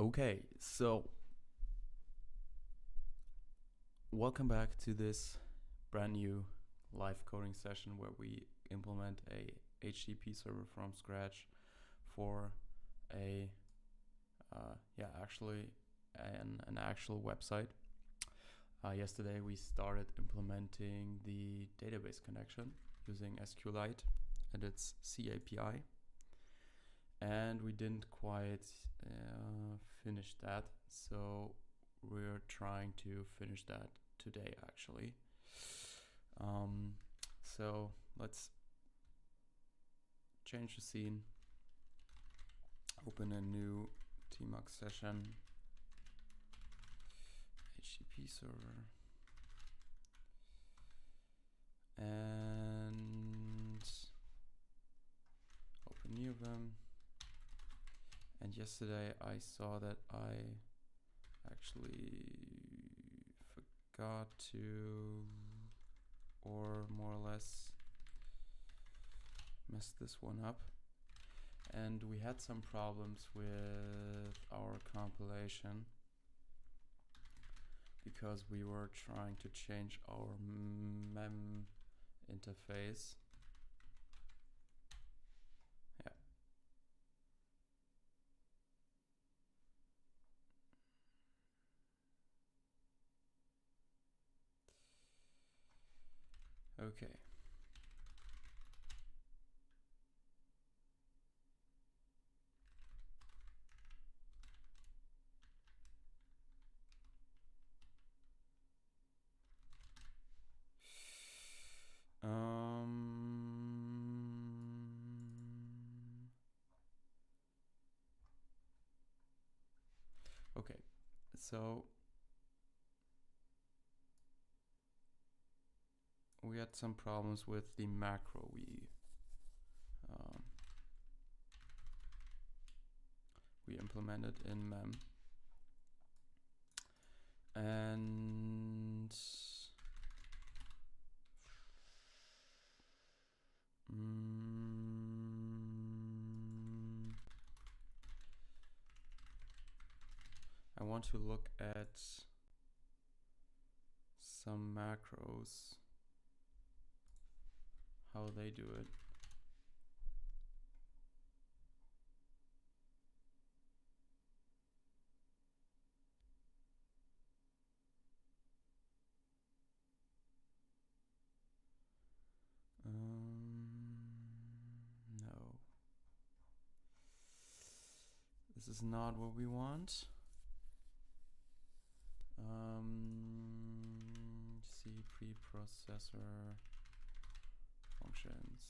Okay, so welcome back to this brand new live coding session where we implement a HTTP server from scratch for a actually an actual website. Yesterday we started implementing the database connection using SQLite and its C API, and we didn't quite finish that, so we're trying to finish that today actually. So let's change the scene, open a new tmux session, HTTP server, and open new of them. And yesterday I saw that I actually forgot to, or more or less messed this one up, and we had some problems with our compilation because we were trying to change our mem interface. Okay. Okay, so we had some problems with the macro we implemented in mem, and I want to look at some macros, how they do it. No. This is not what we want. C preprocessor functions.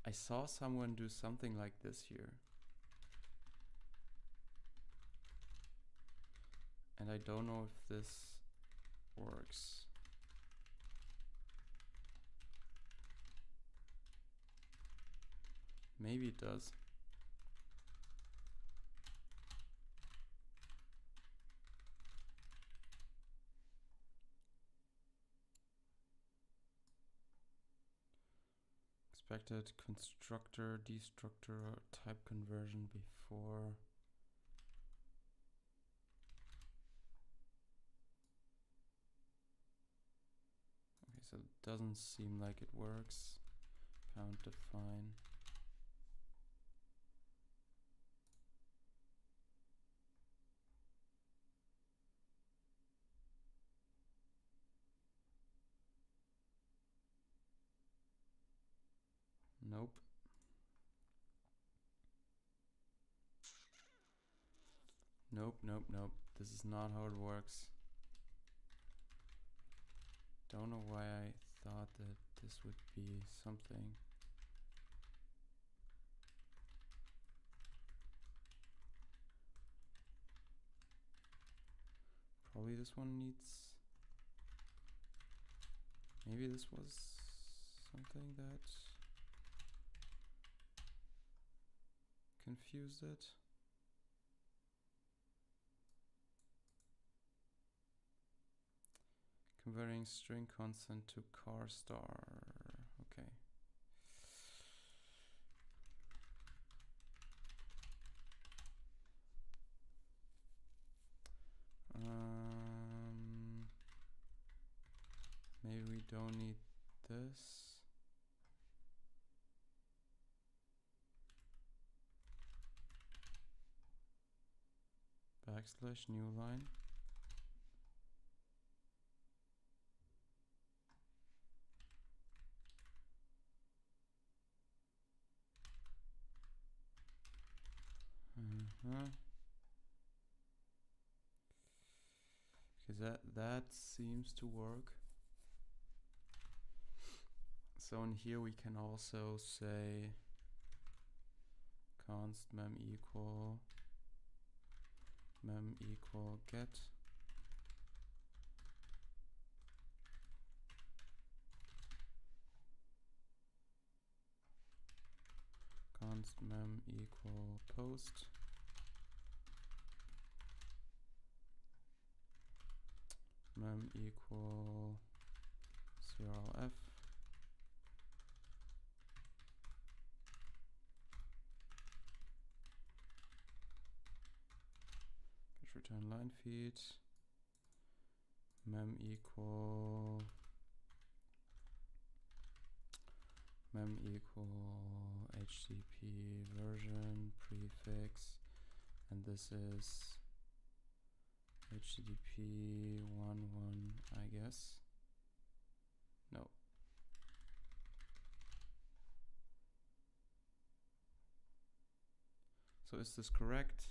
I saw someone do something like this here, and I don't know if this works. Maybe it does. Expected constructor, destructor, type conversion before. Okay, so it doesn't seem like it works. Count define. Nope. Nope, nope, nope. This is not how it works. Don't know why I thought that this would be something. Probably this one needs. Maybe this was something that confused it. Converting string constant to char star. Okay. Maybe we don't need this. Backslash new line. Because that seems to work. So in here we can also say const mem equal get const mem equal post mem equal crlf get return line feed mem equal HTTP version prefix, and this is HTTP 1.1, I guess. No. So is this correct?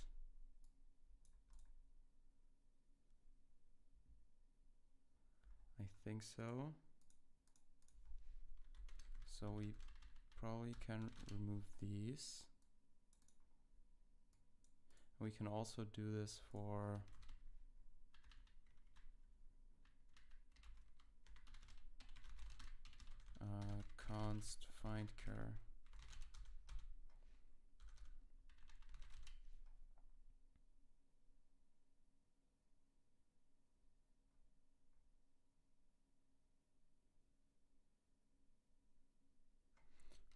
I think so. So we probably can remove these. We can also do this for const find char.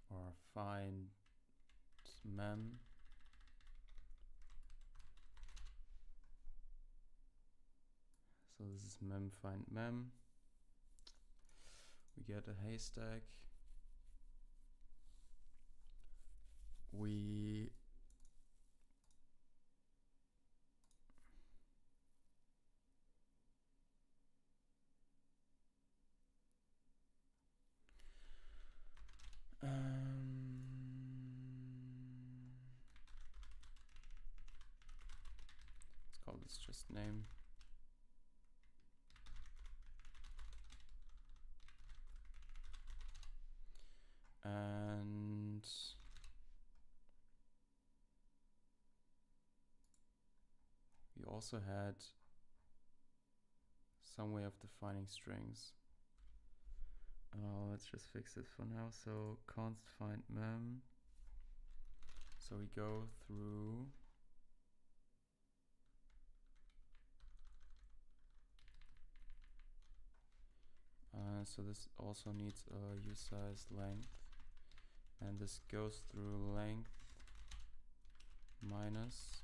Or find mem. So this is mem find mem. We get a haystack. We let's call this just name. And we also had some way of defining strings. Let's just fix it for now. So const find mem. So we go through so this also needs a usize length, and this goes through length minus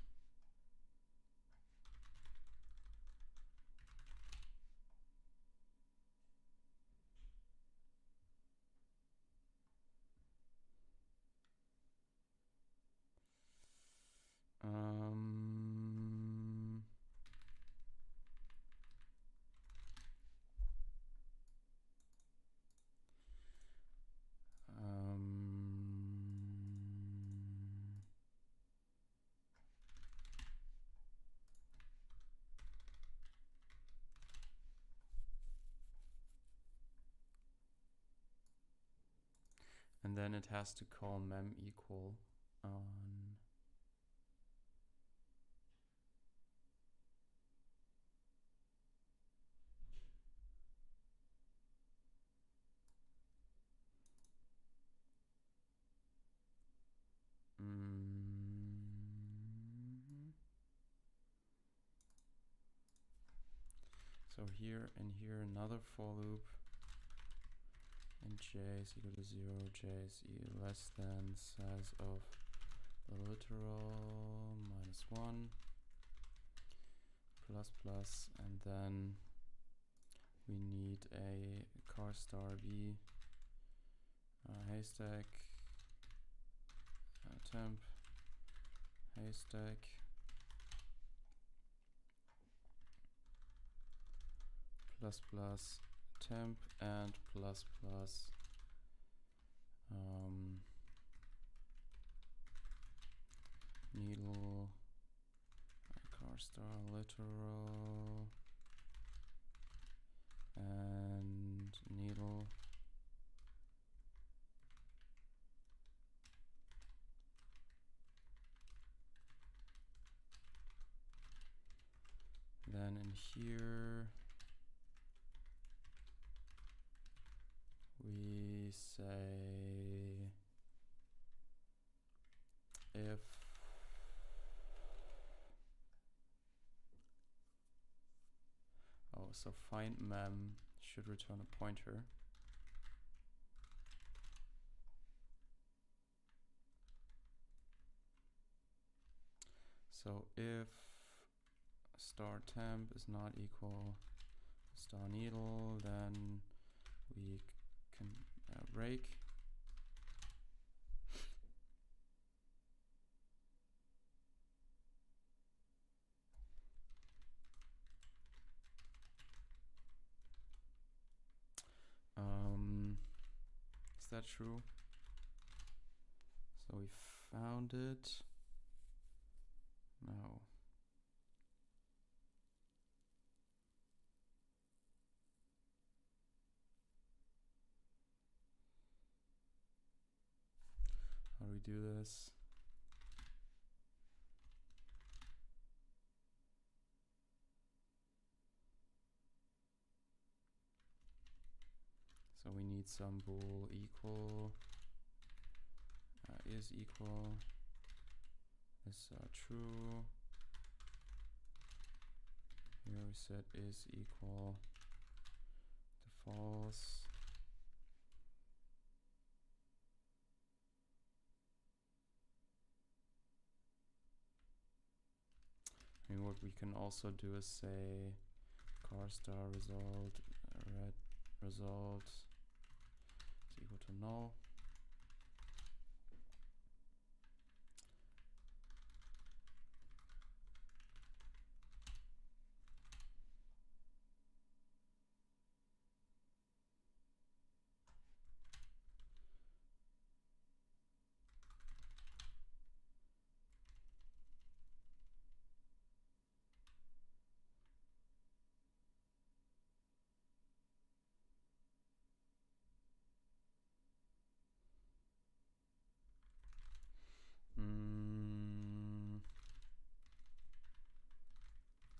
and then it has to call mem equal on So here and here another for loop, and j is equal to 0, j is less than size of the literal -1 plus plus, and then we need a car star b haystack temp haystack plus plus temp and plus plus needle car star literal and needle then in here we say if so find mem should return a pointer. So if star temp is not equal star needle, then we can break. Is that true? So we found it. No. How do we do this? So we need some bool equal is equal is true. Here we set is equal to false. And what we can also do is say car star result red result is equal to null.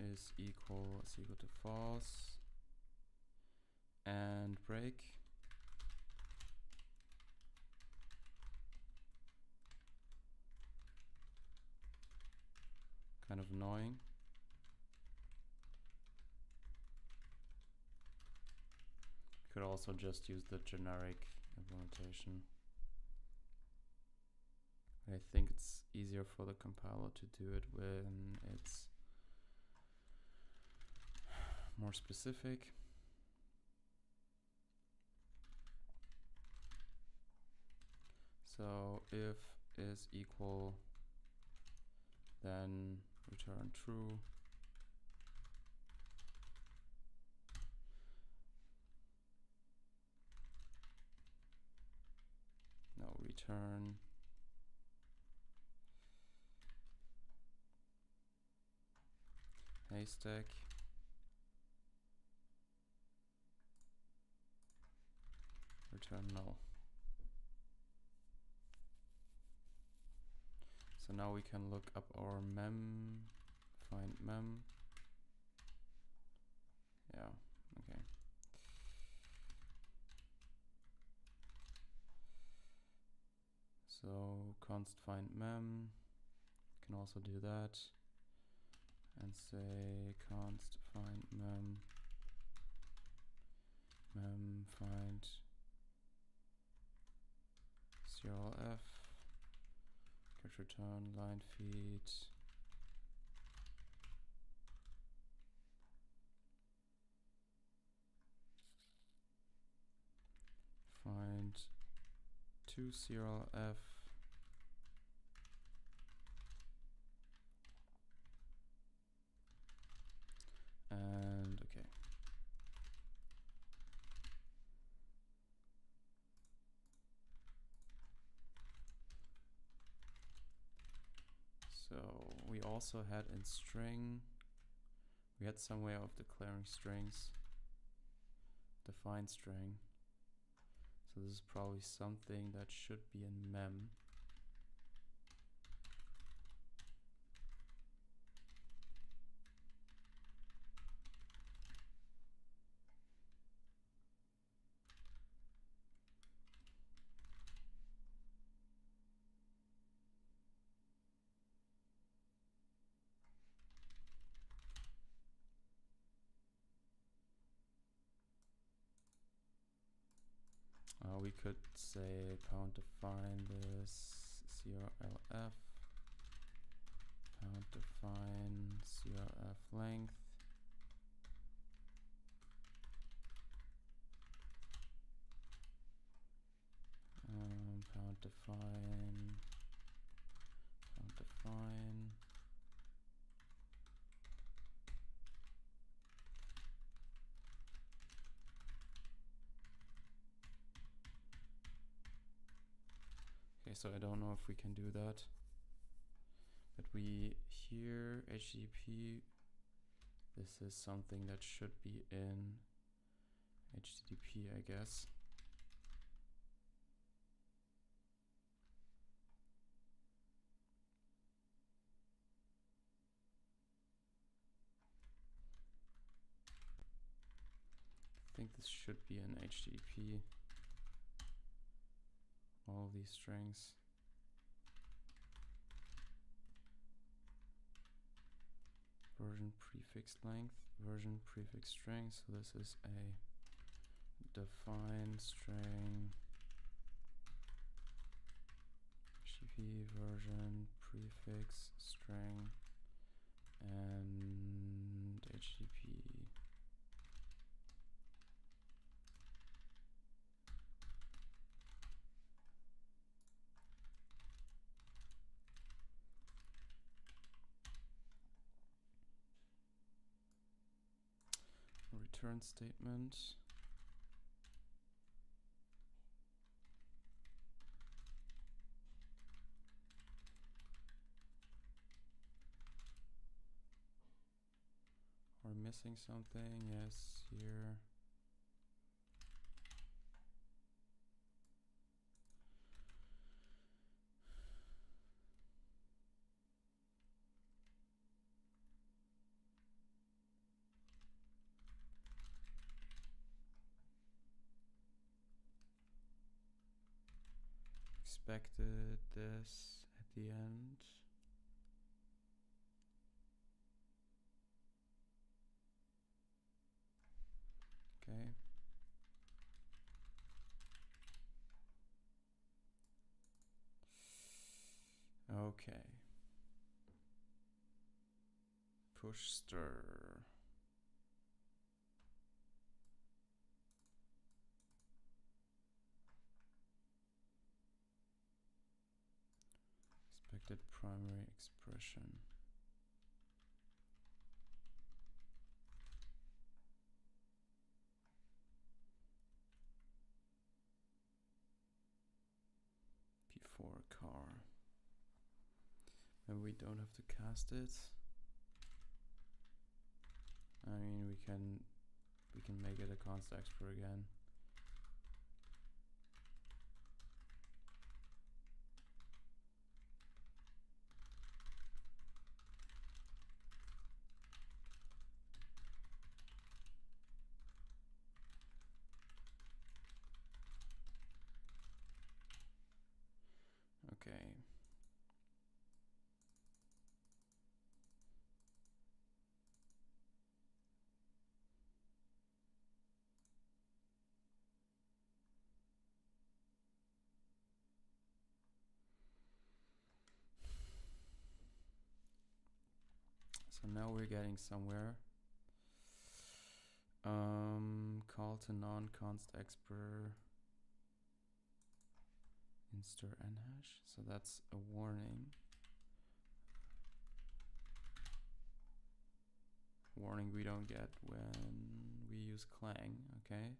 Is equal to false and break. Kind of annoying. Could also just use the generic implementation. I think it's easier for the compiler to do it when it's more specific. So if is equal, then return true. No, return haystack. Return null. So now we can look up our mem, find mem. Yeah, okay. So const find mem, can also do that, and say const find mem CRLF, get return, line feed. Find to CRLF. And okay. So we also had in string, we had some way of declaring strings, define string. So this is probably something that should be in mem. We could say pound define this CRLF, pound define CRF length, pound define, pound define. Okay, so I don't know if we can do that, but we here HTTP, this is something that should be in HTTP, I guess. I think this should be in HTTP. All these strings. Version prefix length, version prefix string. So this is a define string, HTTP version prefix string, and HTTP. Return statement. We're missing something. Yes, here. Expected this at the end. Okay. Okay. Push stir. Expected primary expression. P4 car. And we don't have to cast it. I mean, we can make it a const export again. Okay. So now we're getting somewhere. Call to non-const expr inster nhash. So that's a warning. Warning we don't get when we use Clang, okay?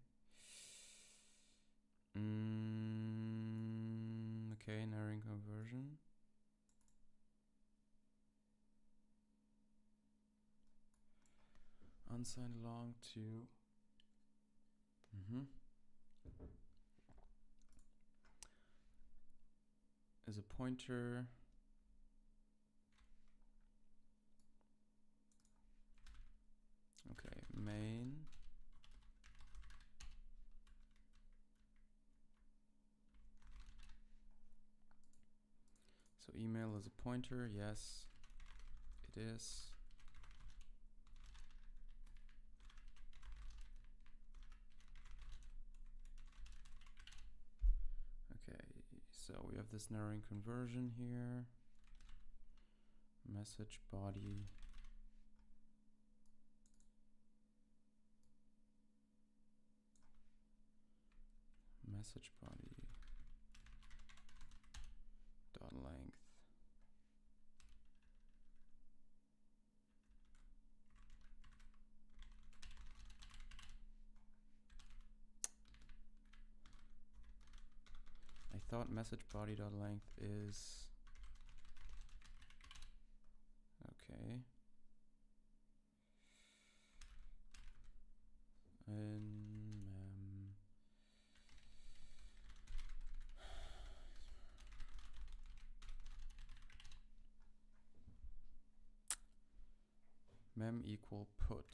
Okay, narrowing conversion. Unsigned long to is a pointer. Okay, main. So email is a pointer, yes, it is. Okay, so we have this narrowing conversion here. Message body. Message body dot length. I thought message body dot length is okay. Mem equal put.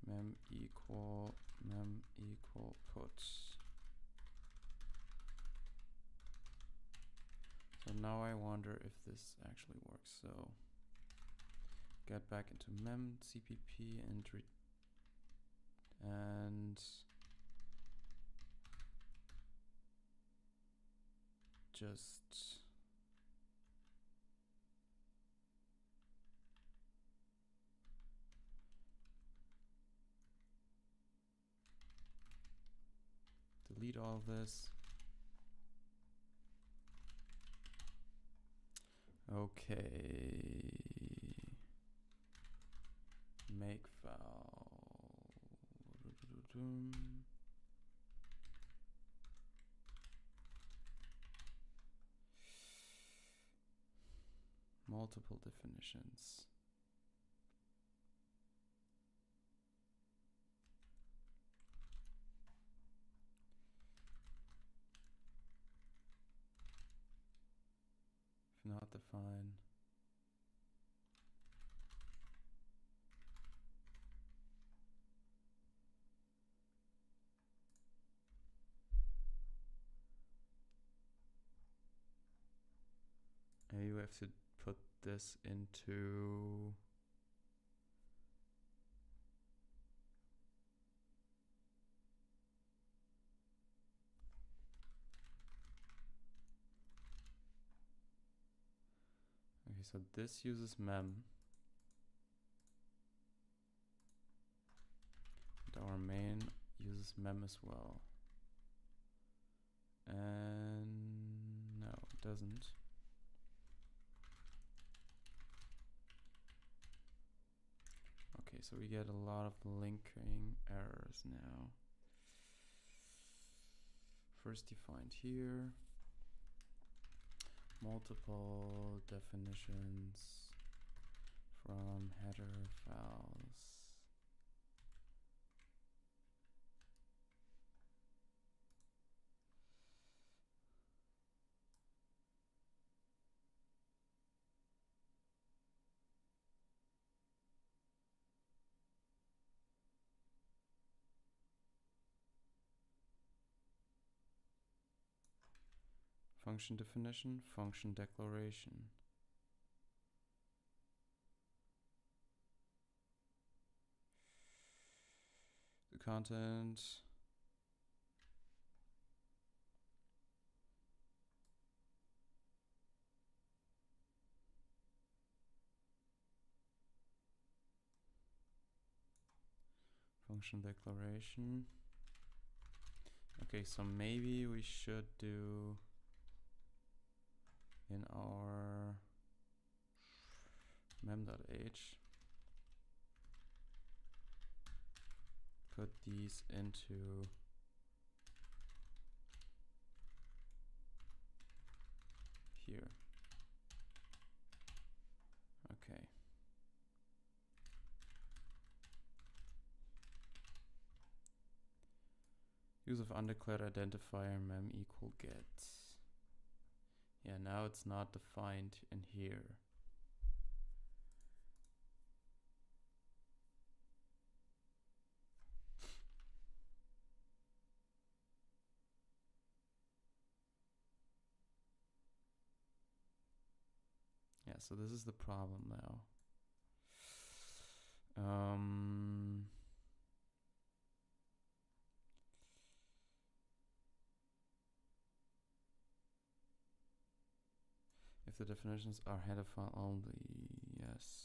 Mem equal put. So now I wonder if this actually works. So get back into mem cpp and just delete all this. Okay. Make file. Multiple definitions. If not defined. And you have to put this into okay, so this uses mem. And our main uses mem as well. And no, it doesn't. Okay, so we get a lot of linking errors now. First defined here. Multiple definitions from header files. Function definition, function declaration. The content function declaration. Okay, so maybe we should do in our mem.h put these into here. Okay. Use of undeclared identifier mem equal get. Yeah, now it's not defined in here. Yeah, so this is the problem now. If the definitions are header file only, yes.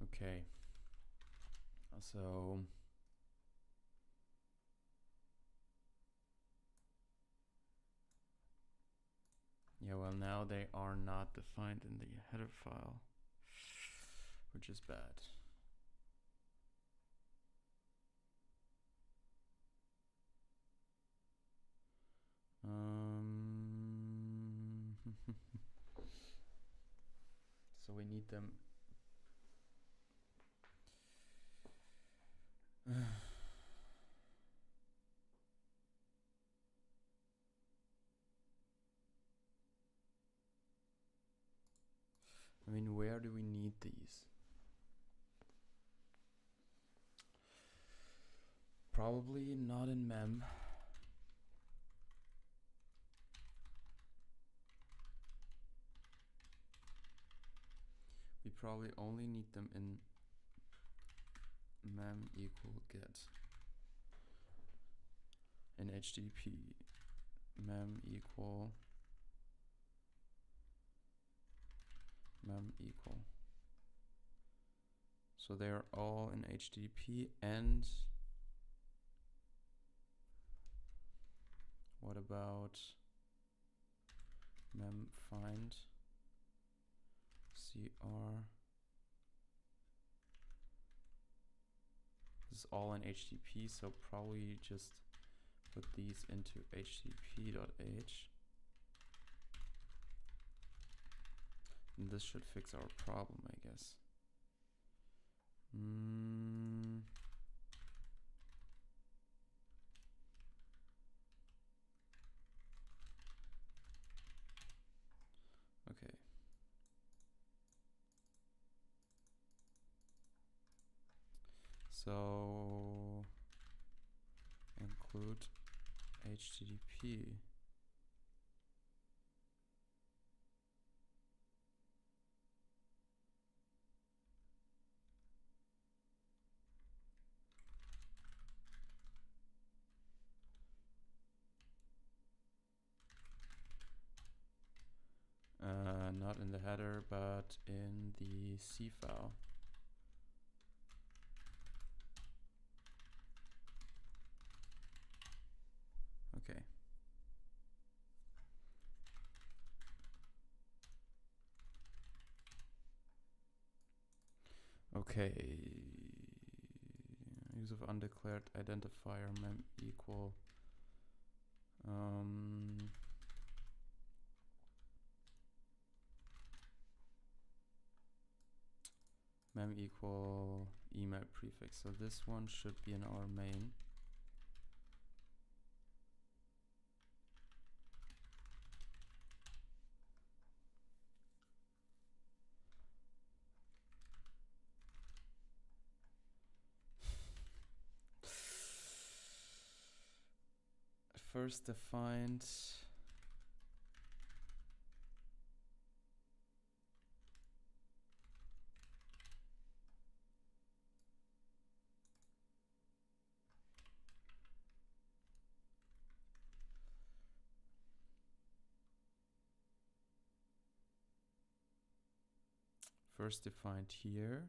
Okay. So yeah, well, now they are not defined in the header file, which is bad. So we need them. I mean, where do we need these? Probably not in mem. We probably only need them in mem equal get. In HTTP, mem equal mem equal. So they're all in HTTP. And what about mem find cr? This is all in HTTP, so probably just put these into http.h. And this should fix our problem, I guess. Okay. So include HTTP. Not in the header, but in the C file. Okay. Okay. Use of undeclared identifier mem equal mem equal email prefix. So this one should be in our main. First defined first defined here.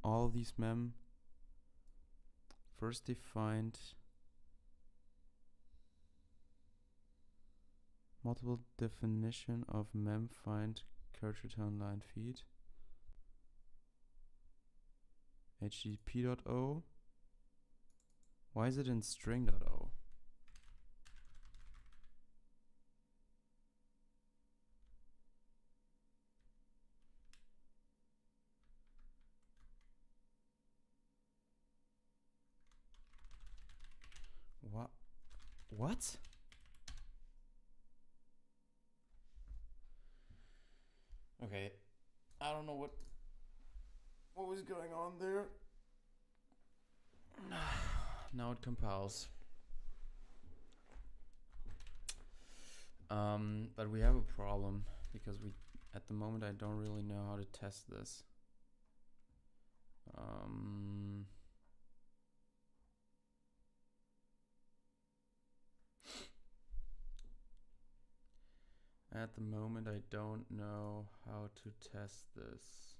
All of these mem first defined multiple definition of mem find character return line feed http.o. Why is it in string.o? What? Okay, I don't know what was going on there. Now it compiles. But we have a problem because at the moment I don't really know how to test this. At the moment I don't know how to test this.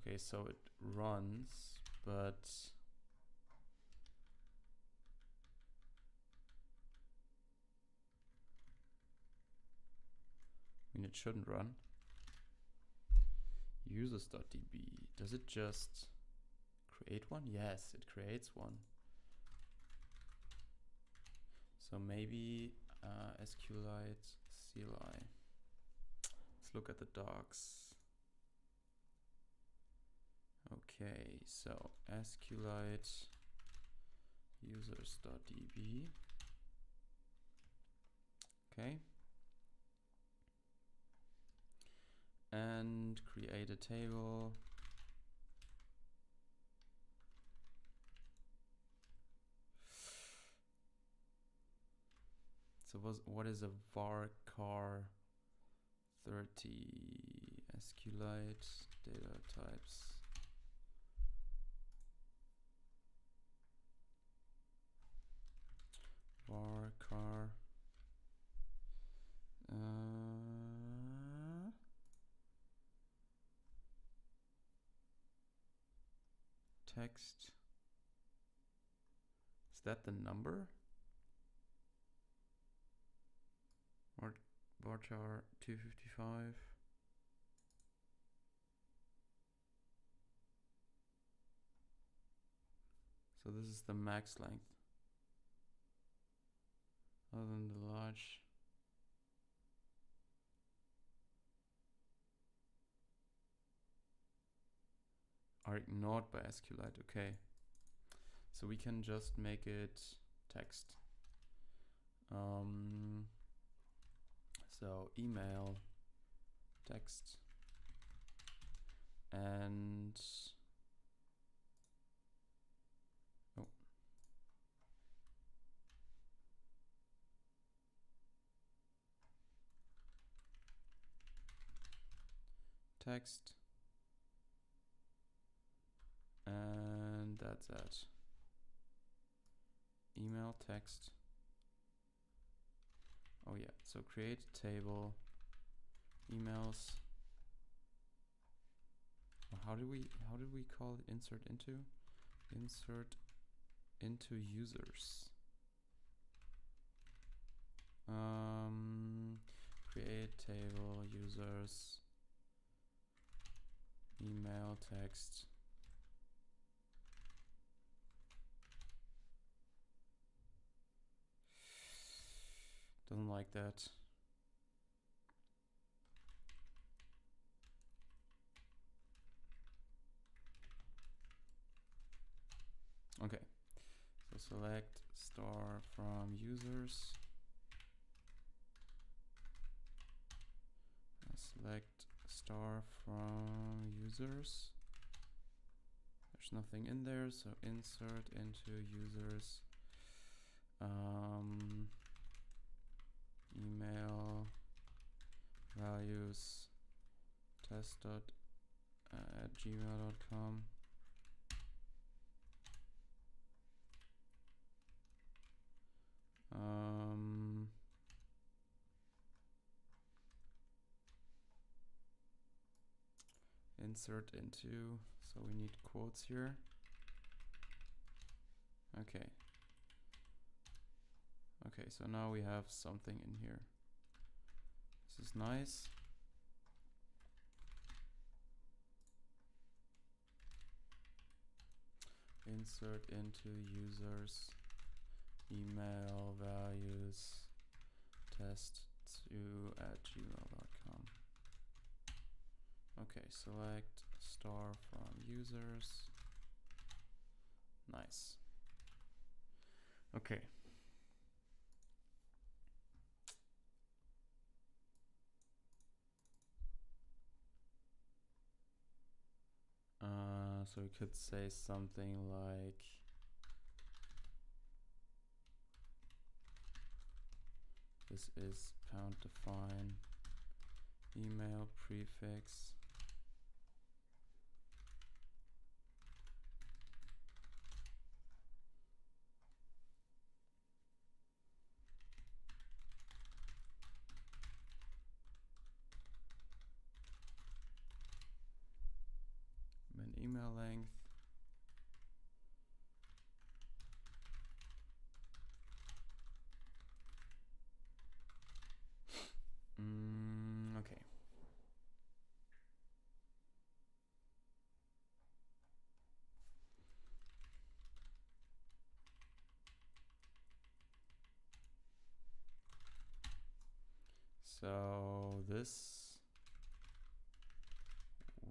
Okay, so it runs, but I mean, it shouldn't run. Users.db, does it just create one? Yes, it creates one. So maybe SQLite CLI. Let's look at the docs. Okay, so SQLite users.db. Okay. And create a table. So what is a varchar 30 SQLite data types? Varchar text. Is that the number? Or varchar 255? So this is the max length. Other than the large. Are ignored by SQLite. Okay. So we can just make it text. So email text and text, and that's it. Email text. Oh yeah, so create table, emails. How did we call it? Insert into users. Create table users email text. Doesn't like that. Okay, so select star from users. select star from users. There's nothing in there, so insert into users. Email values test.gmail.com. Insert into, so we need quotes here. Okay. Okay, so now we have something in here. This is nice. Insert into users email values test2@gmail.com. Okay, select star from users. Nice. Okay. So we could say something like this is pound define email prefix min email length okay. So this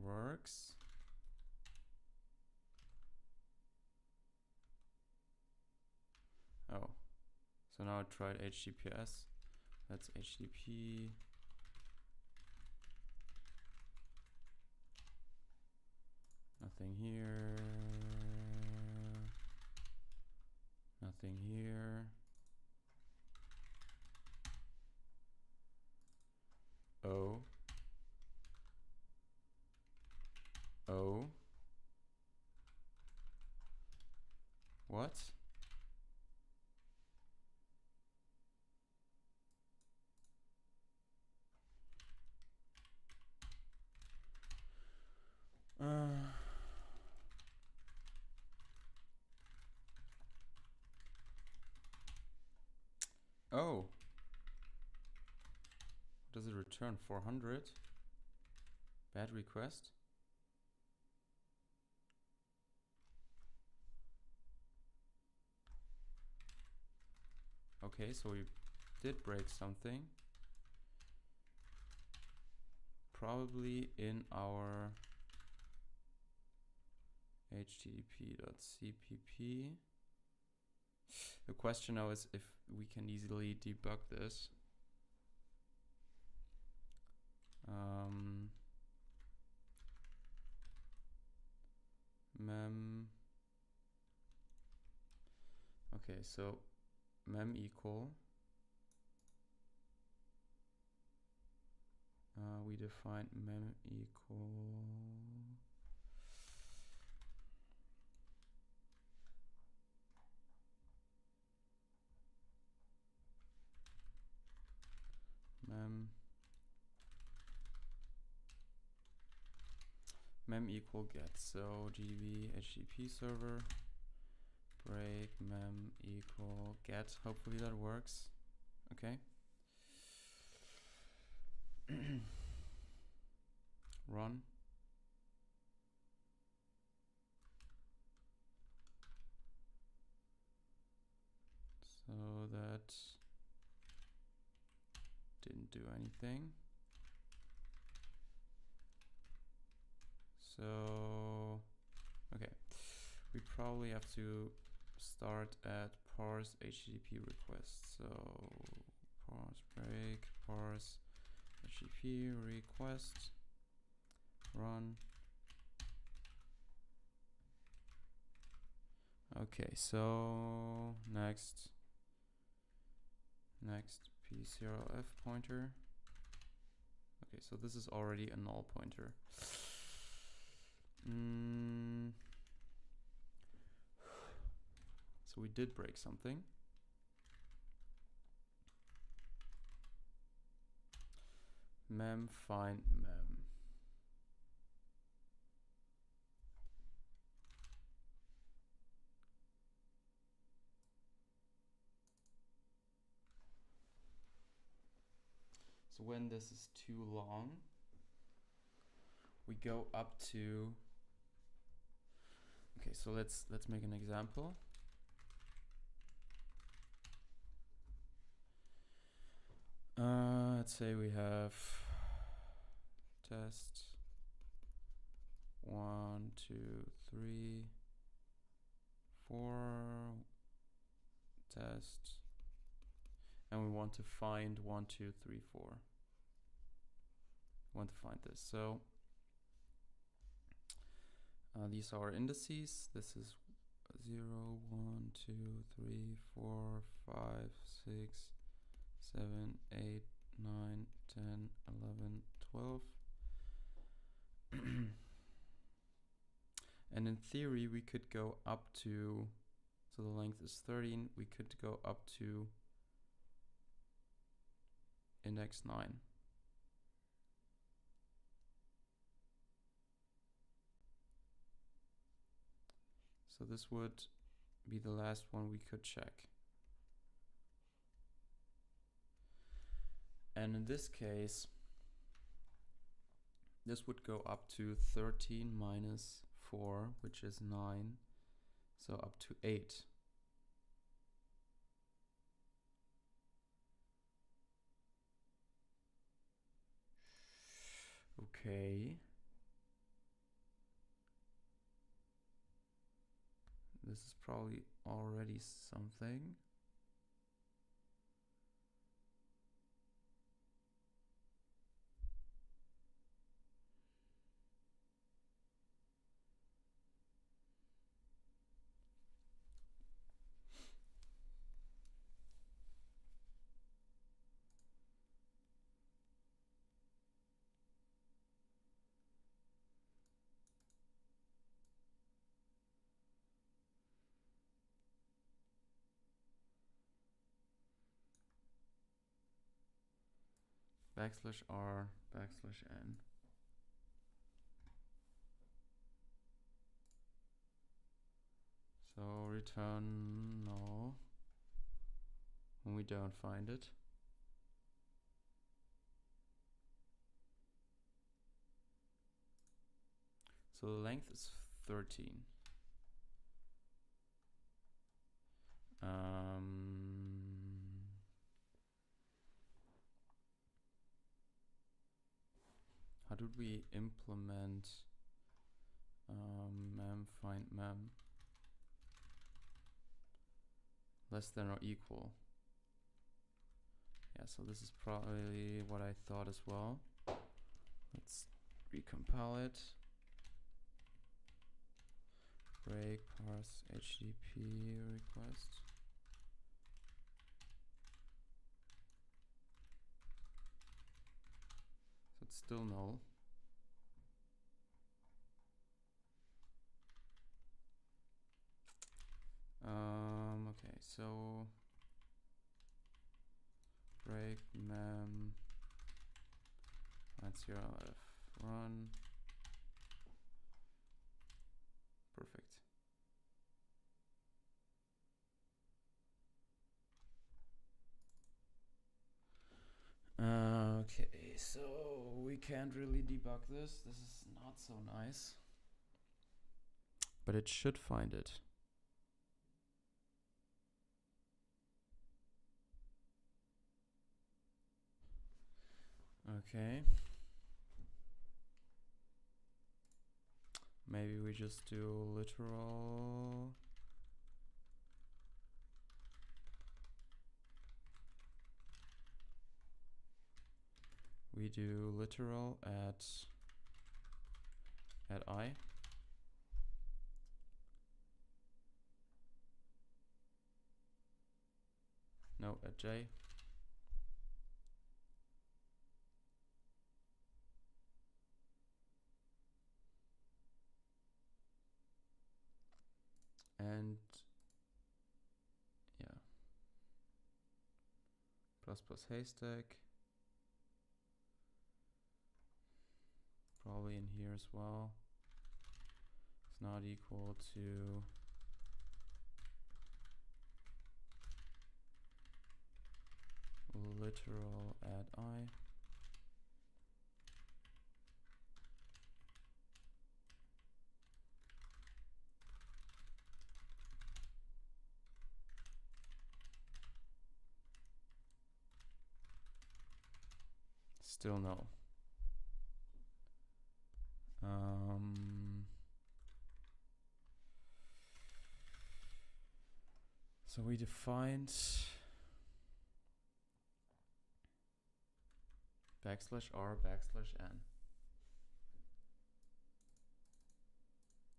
works. Oh, so now I tried HTTPS. That's HTTP. Nothing here. Nothing here. Oh. Oh. What? Oh. Does it return 400? Bad request? Okay, so we did break something. Probably in our http.cpp. The question now is if we can easily debug this. Mem. Okay, so mem equal. We define mem equal. Mem equal get. So gdb http server break mem equal get. Hopefully that works. Okay. Run. So that didn't do anything. So, okay, we probably have to start at parse HTTP request. So parse break, parse HTTP request run. Okay, so next p0f pointer. Okay, so this is already a null pointer. So we did break something. Mem find mem. So when this is too long, we go up to. Okay, so let's make an example. Let's say we have test 1, 2, 3, 4 test, and we want to find 1, 2, 3, 4. We want to find this. So these are our indices. This is 0, 1, 2, 3, 4, 5, 6, 7, 8, 9, 10, 11, 12. And in theory, we could go up to, so the length is 13, we could go up to index 9. So this would be the last one we could check. And in this case, this would go up to 13 minus 4, which is 9. So up to 8. Okay. This is probably already something. \r \n. So return no when we don't find it. So the length is 13. How did we implement mem find mem? Less than or equal. Yeah, so this is probably what I thought as well. Let's recompile it. Break parse HTTP request. So it's still null. Okay, so break mem /f run. Perfect. Okay, so we can't really debug this. This is not so nice. But it should find it. Okay. Maybe we just do literal. We do literal at I. No, at j. And yeah, plus haystack. Probably in here as well. It's not equal to literal add I. Still no. So we defined \r\n.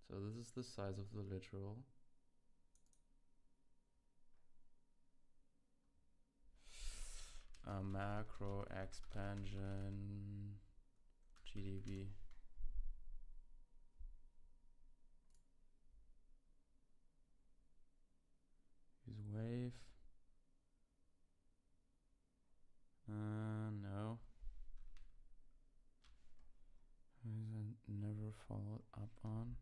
So this is the size of the literal. Macro expansion GDB. Use wave. No. Never followed up on.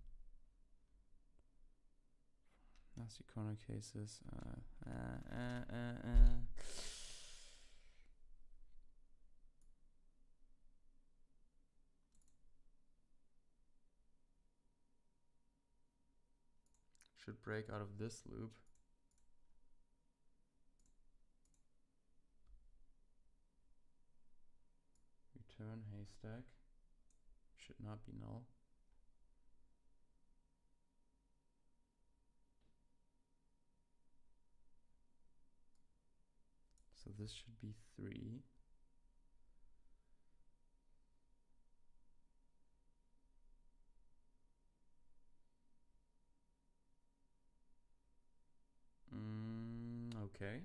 Nasty corner cases. Should break out of this loop. Return haystack. Should not be null. So this should be 3. Okay.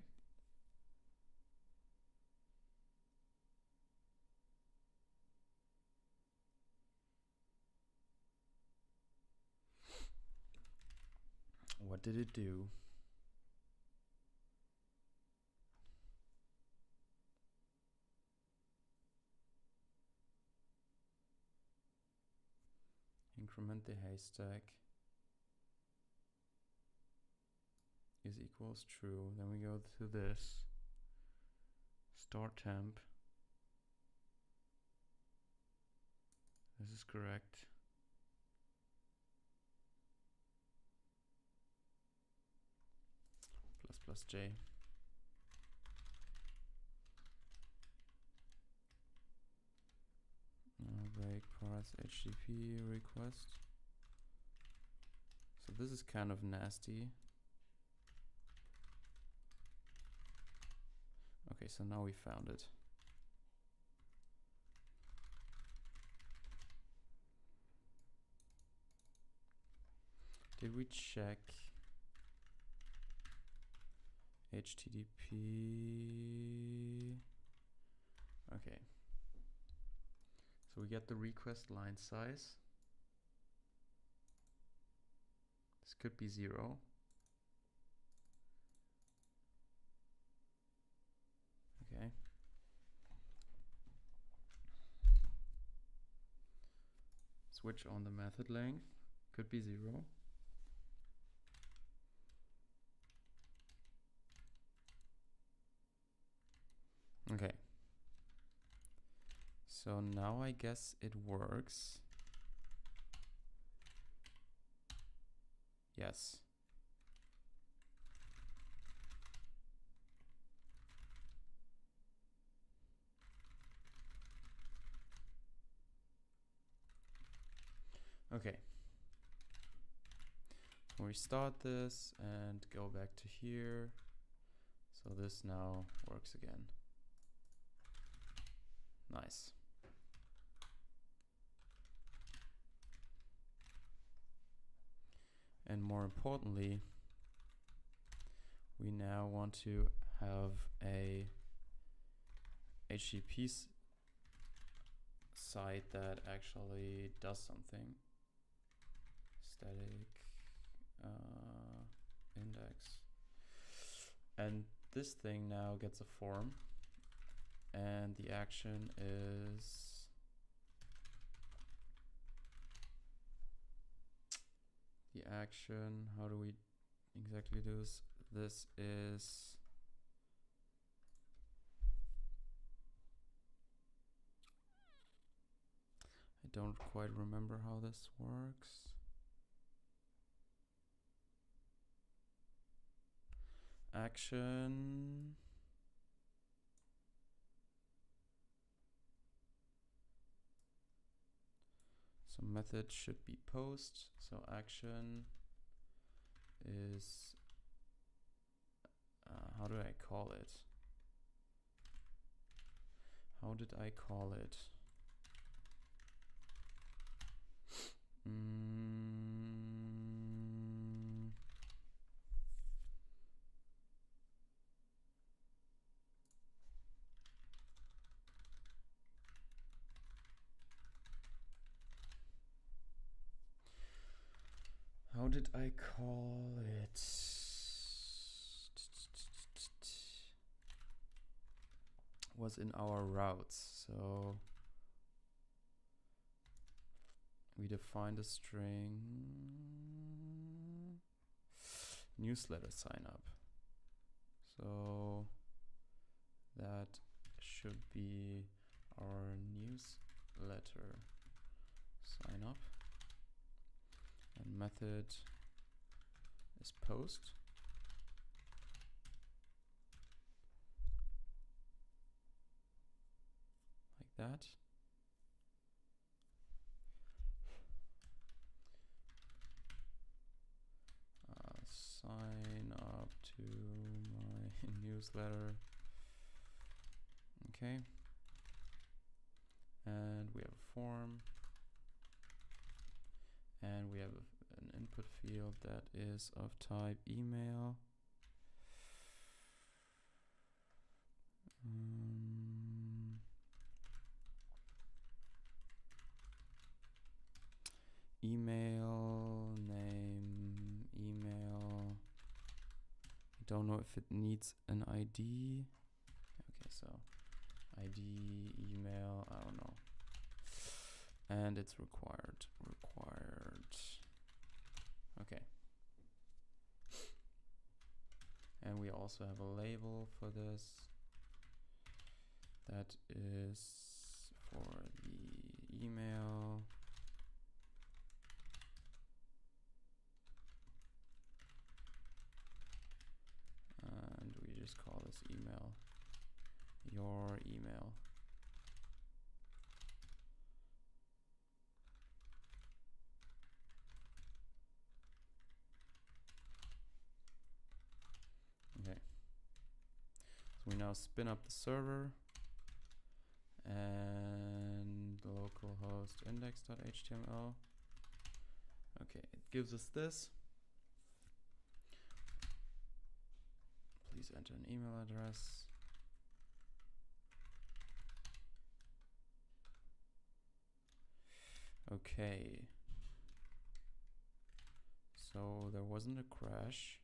What did it do? Increment the haystack is equals true. Then we go to this start temp. This is correct. Plus j. Break parse HTTP request. So this is kind of nasty. Okay, so now we found it. Did we check HTTP? Okay. So we get the request line size. This could be 0. Okay. Switch on the method length. Could be 0. Okay. So now I guess it works. Yes. Okay. We start this and go back to here. So this now works again. Nice. And more importantly, we now want to have a HTTP site that actually does something. Static index. And this thing now gets a form, and the action is how do we exactly do this? This is I don't quite remember how this works. Action. So method should be post. So action is, how do I call it? How did I call it? How did I call it? Was in our routes. So we defined a string newsletter sign up. So that should be our newsletter sign up. And method is post. Like that. Sign up to my newsletter. Okay. And we have a form. And we have an input field that is of type email. Email, name, email. I don't know if it needs an ID. Okay, so ID, email, I don't know. And it's required. Okay. And we also have a label for this. That is for the email. And we just call this email your email. Okay. So we now spin up the server and localhost index.html. Okay, it gives us this. Please enter an email address. Okay. So there wasn't a crash.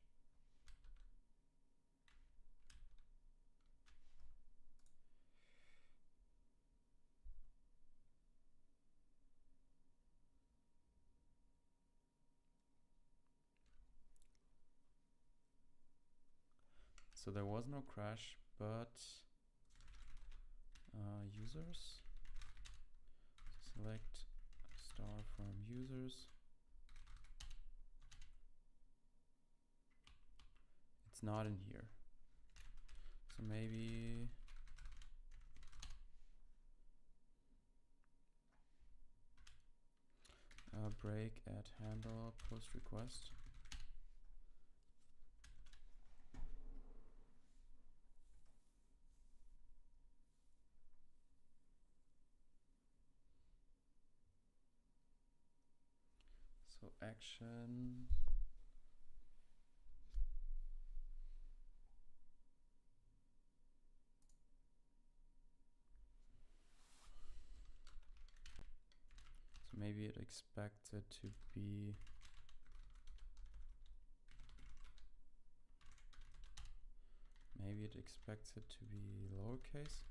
So there was no crash, but users. Select star from users. It's not in here. So maybe break at handle post request. So action maybe it expects it to be lowercase.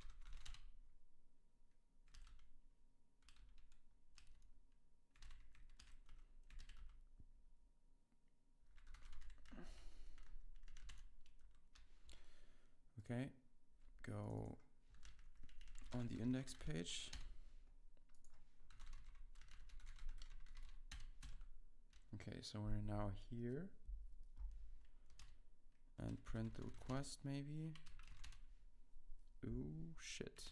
Okay, go on the index page. Okay, so we're now here. And print the request maybe. Ooh, shit.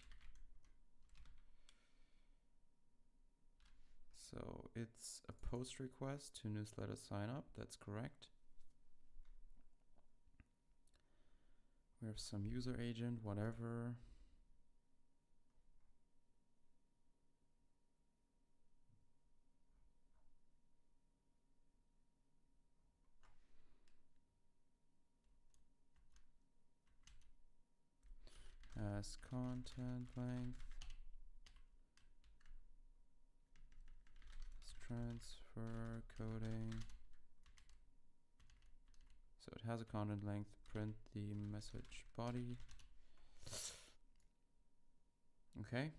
So it's a post request to newsletter sign up, that's correct. We have some user agent, whatever. As content length. As transfer coding. So it has a content length, print the message body. Okay.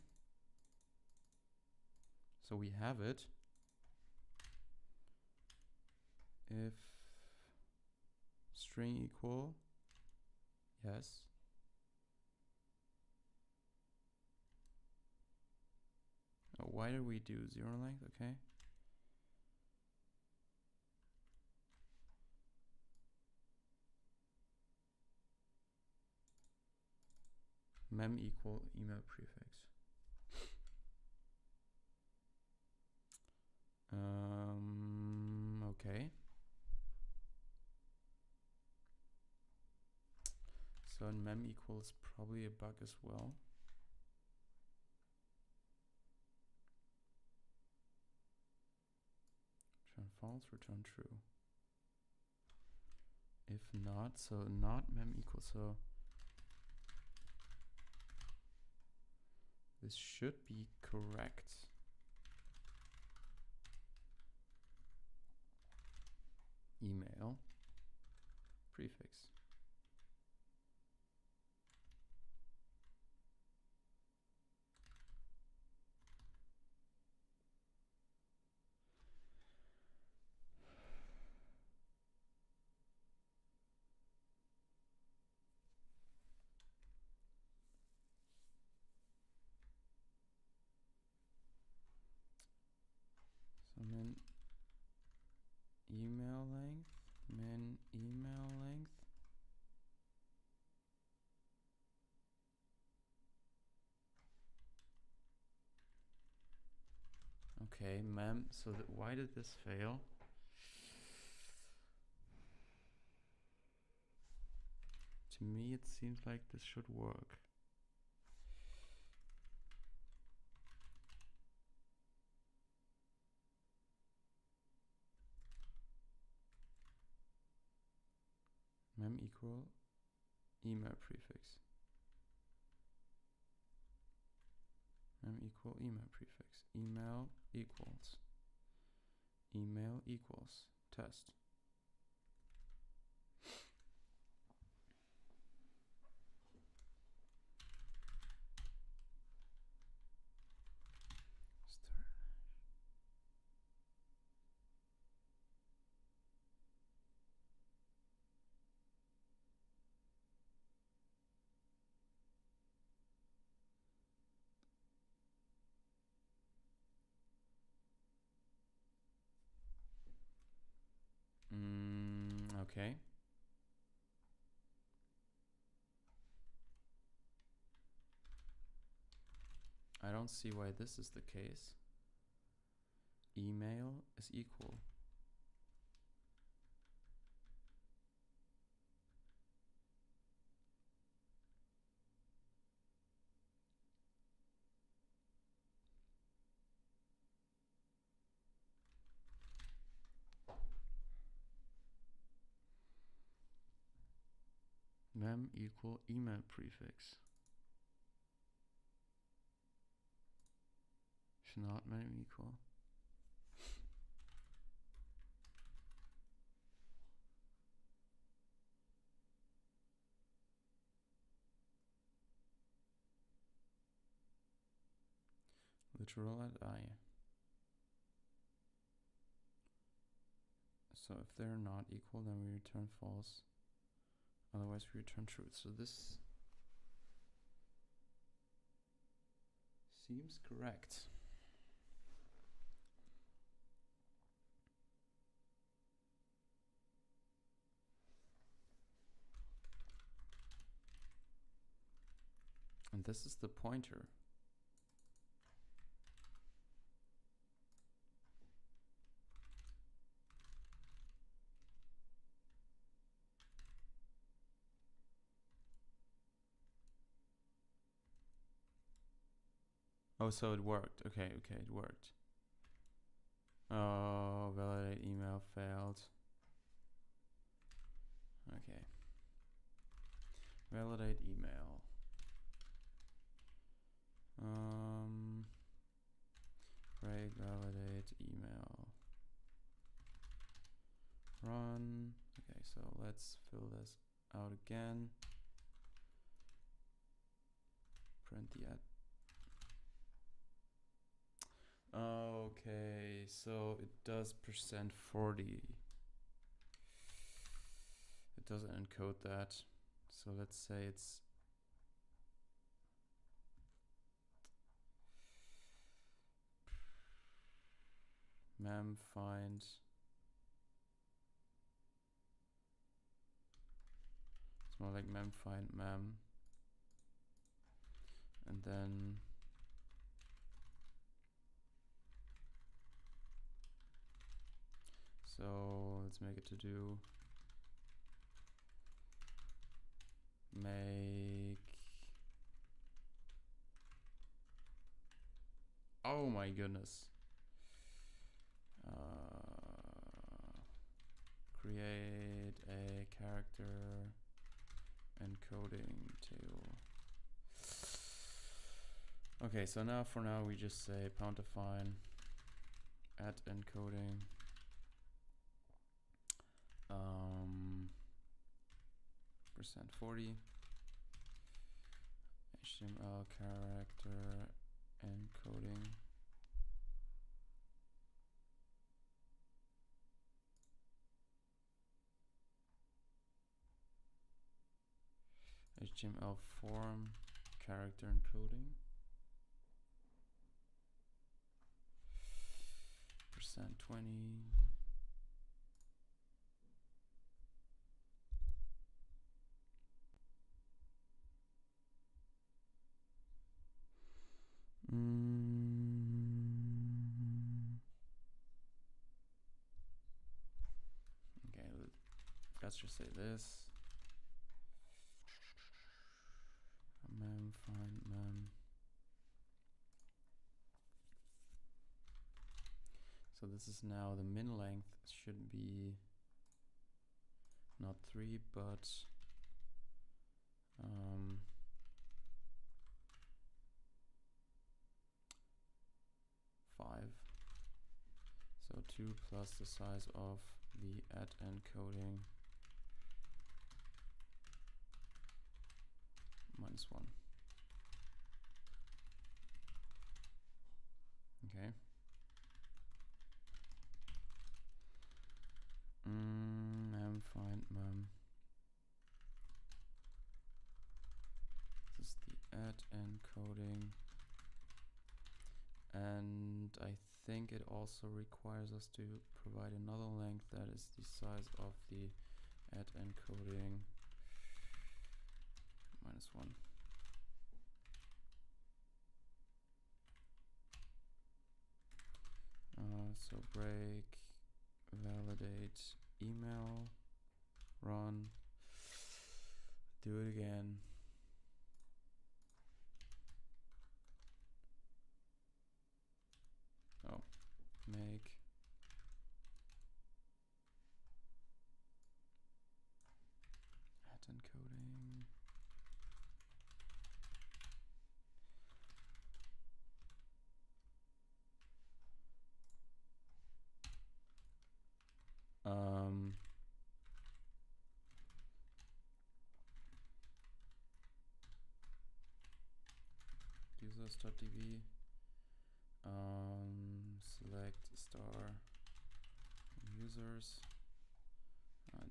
So we have it. If string equal, yes. Oh, why did we do zero length? Okay. Mem equal email prefix. Okay. So mem equals probably a bug as well. Return false, return true. If not, so not mem equals, so this should be correct. Email prefix. So min email length. Okay, mem. So why did this fail? To me, it seems like this should work. Mem equal email prefix. Mem equal email prefix. Email equals test. Okay. I don't see why this is the case. Email is equal. Mem equal email prefix. Should not mem equal. true or let I. So if they're not equal, then we return false. Otherwise, we return true. So this seems correct. And this is the pointer. Oh, so it worked. Okay, it worked. Oh, validate email failed. Okay. Validate email. Break validate email. Run. Okay, so let's fill this out again. Print the ad. Okay, so it does %40. It doesn't encode that. So let's say it's mem find. It's more like mem find mem. And then so let's make it to do make. Oh my goodness. Create a character encoding table. Okay, so now for now we just say pound define at encoding %40 HTML character encoding HTML form character encoding %20 Okay, let's just say this. Mem find mem. So this is now the min length should be not 3 but 5. So 2 plus the size of the at encoding minus 1. Okay. Mem find mem. This is the at encoding, and I think it also requires us to provide another length that is the size of the at encoding minus 1. So break validate email run, do it again. Oh, make at encoding users.db select star users.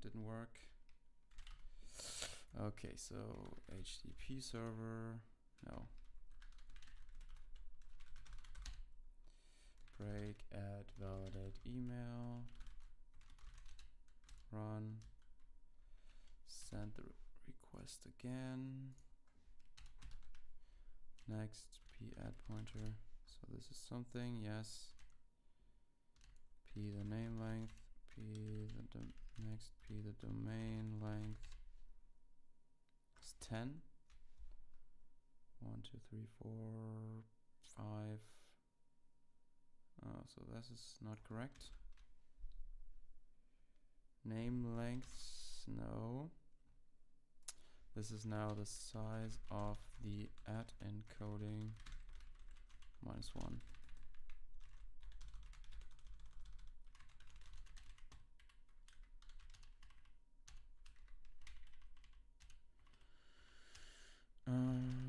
Didn't work. Okay, so HTTP server, no. Break, add, validate email, run, send the request again. Next, p add pointer. So this is something, yes. P the name length, p the next p the domain length is 10. 1, 2, 3, 4, 5. Oh, so this is not correct. Name lengths, no. This is now the size of the at encoding -1.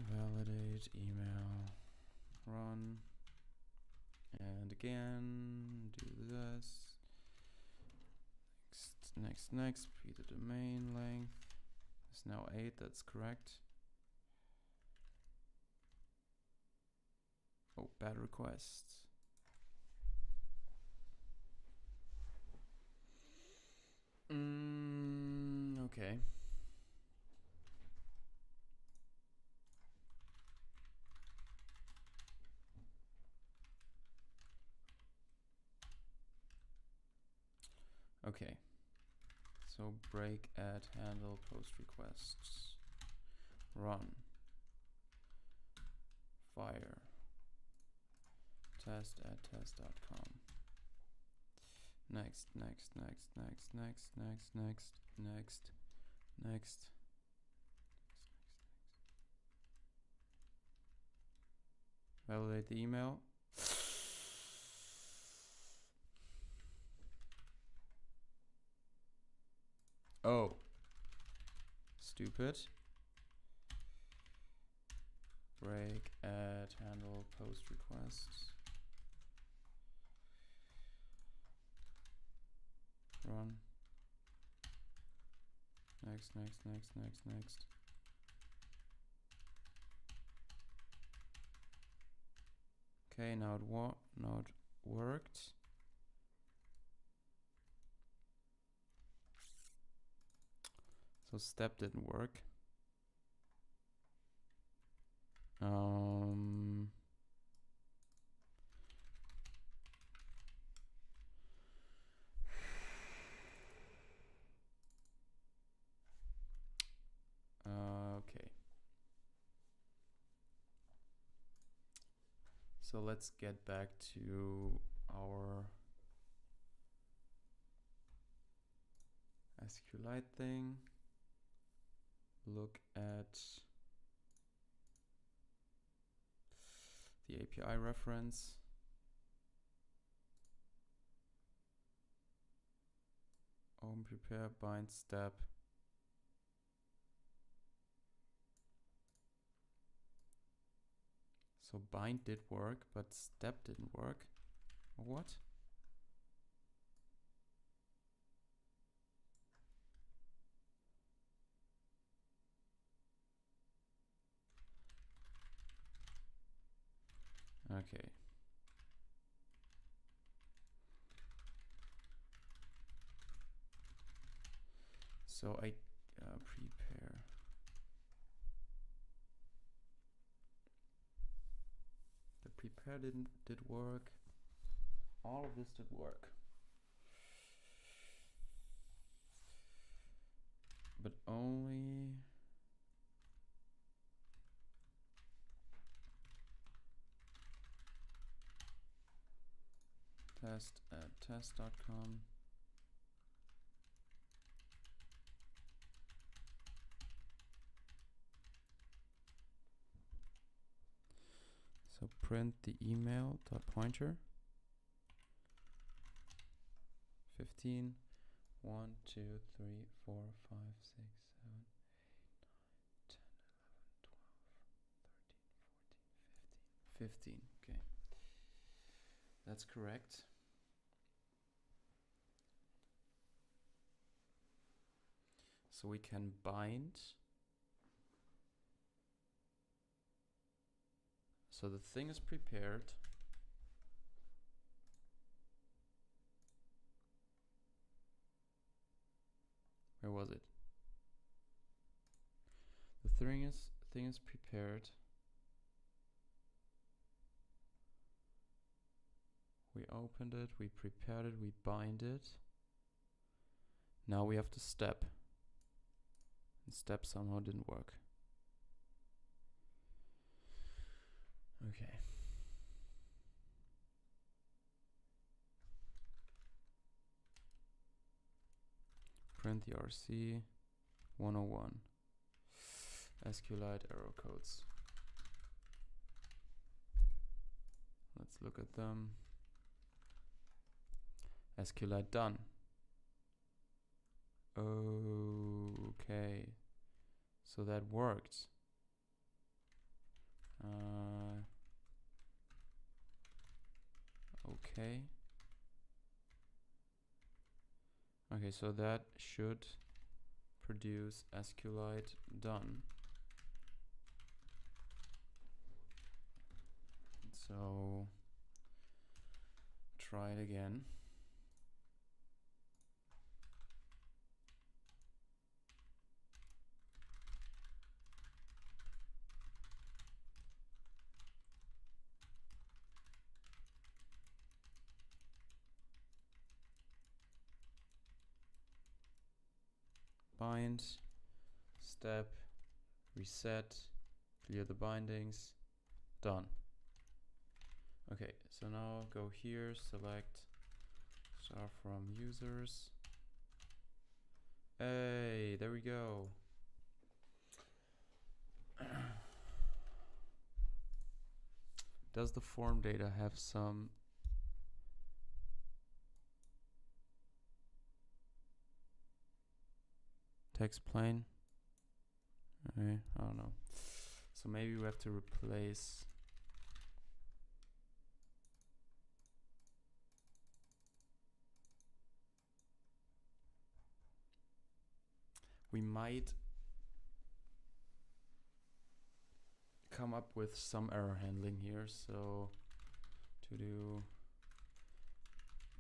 Validate email, run, and again do this. Next, be the domain length. It's now 8, that's correct. Oh, bad request. Okay. Okay. So break, add, handle, post requests, run, fire, test at test.com. Next. Validate the email. Oh, stupid. Break, add, handle, post requests. Run. Next. Okay, now it worked. So step didn't work. Okay. So let's get back to our SQLite thing. Look at the API reference. Open, prepare, bind, step. So bind did work, but step didn't work. What? Okay. So I prepare. The prepare did work. All of this did work. But only test at test.com. So print the email dot pointer 15 1 2 3 4 5 6 7 8 9 10 11 12 13 14 15. Okay. That's correct. So we can bind. So the thing is prepared. Where was it? The thing is prepared. We opened it, we prepared it, we bind it. Now we have to step. And step somehow didn't work. Okay. Print the RC 101. SQLite error codes. Let's look at them. SQLite done. Okay. So that worked. Okay. Okay, so that should produce SQLite done. So try it again. Bind, step, reset, clear the bindings, done. Okay, so now go here, select star from users. Hey, there we go. Does the form data have some text plain? Okay, I don't know. So maybe we have to replace we might come up with some error handling here. So to do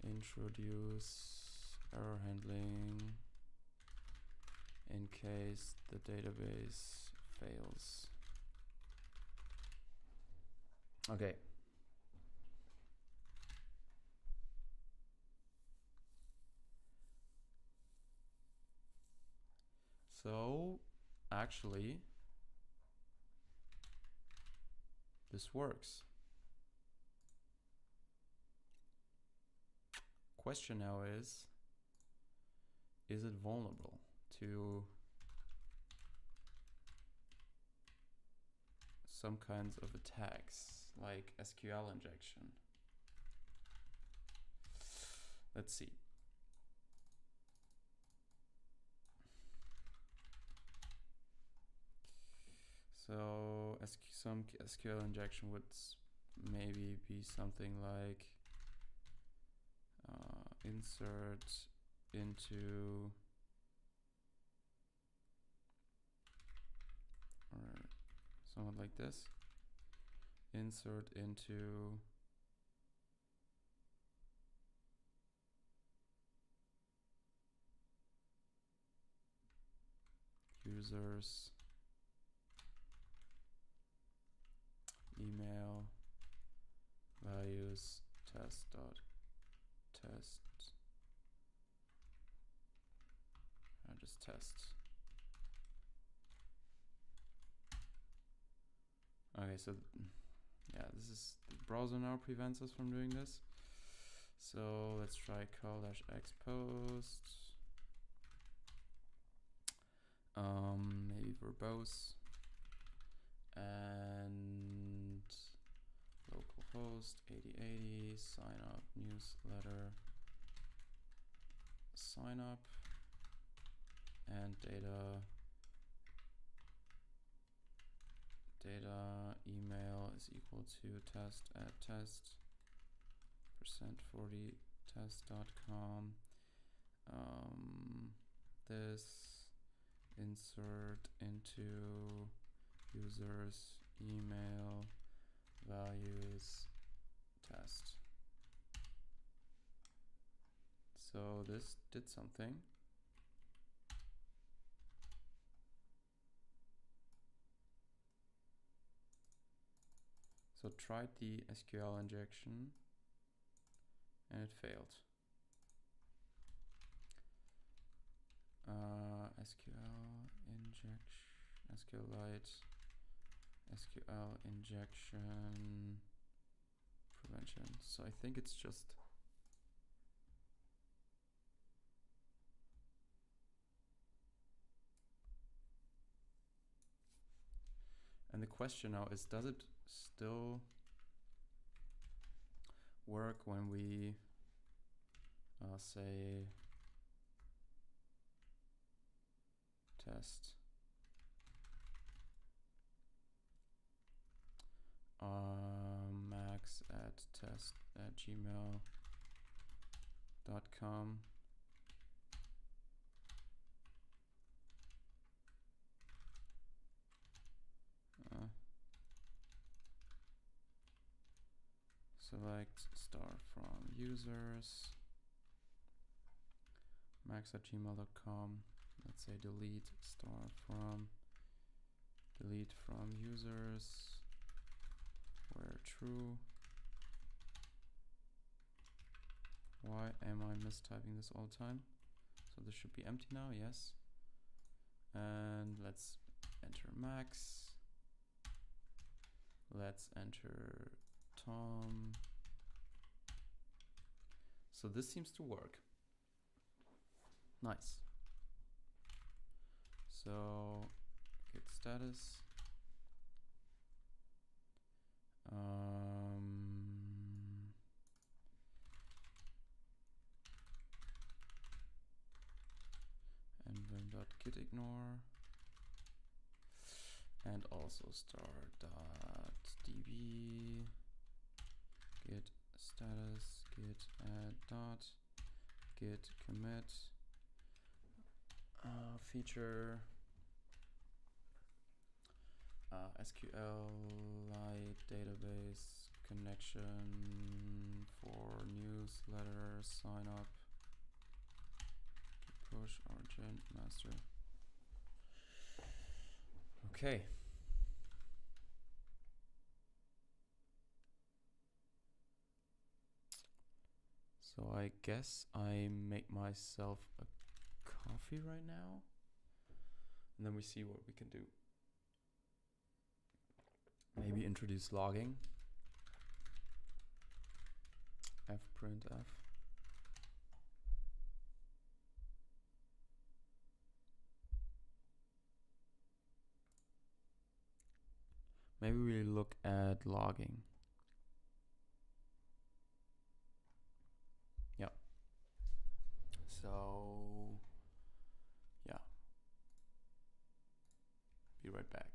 introduce error handling in case the database fails. Okay. So actually this works. Question now is it vulnerable to some kinds of attacks like SQL injection? Let's see. So some SQL injection would maybe be something like insert into, or something like this. Insert into users email values test. Just test. Okay, so yeah, this is the browser now prevents us from doing this. So let's try call-x post. Maybe verbose and localhost 8080 sign up newsletter sign up and data email is equal to test at test %40 test.com. This insert into users email values test. So this did something. So tried the SQL injection and it failed. SQLite, SQL injection prevention. So I think it's just and the question now is, does it still work when we say test max at test@gmail.com. Select star from users max@gmail.com. Let's say delete from users where true. Why am I mistyping this all the time? So this should be empty now, yes. And let's enter max. Let's enter Tom. So this seems to work. Nice. So git status. And then .gitignore. And also star.db git status git add dot git commit feature SQLite database connection for newsletter sign up to push origin master. Okay. So I guess I make myself a coffee right now, and then we see what we can do. Maybe introduce logging. Fprintf. Maybe we look at logging. Yeah. So, yeah. Be right back.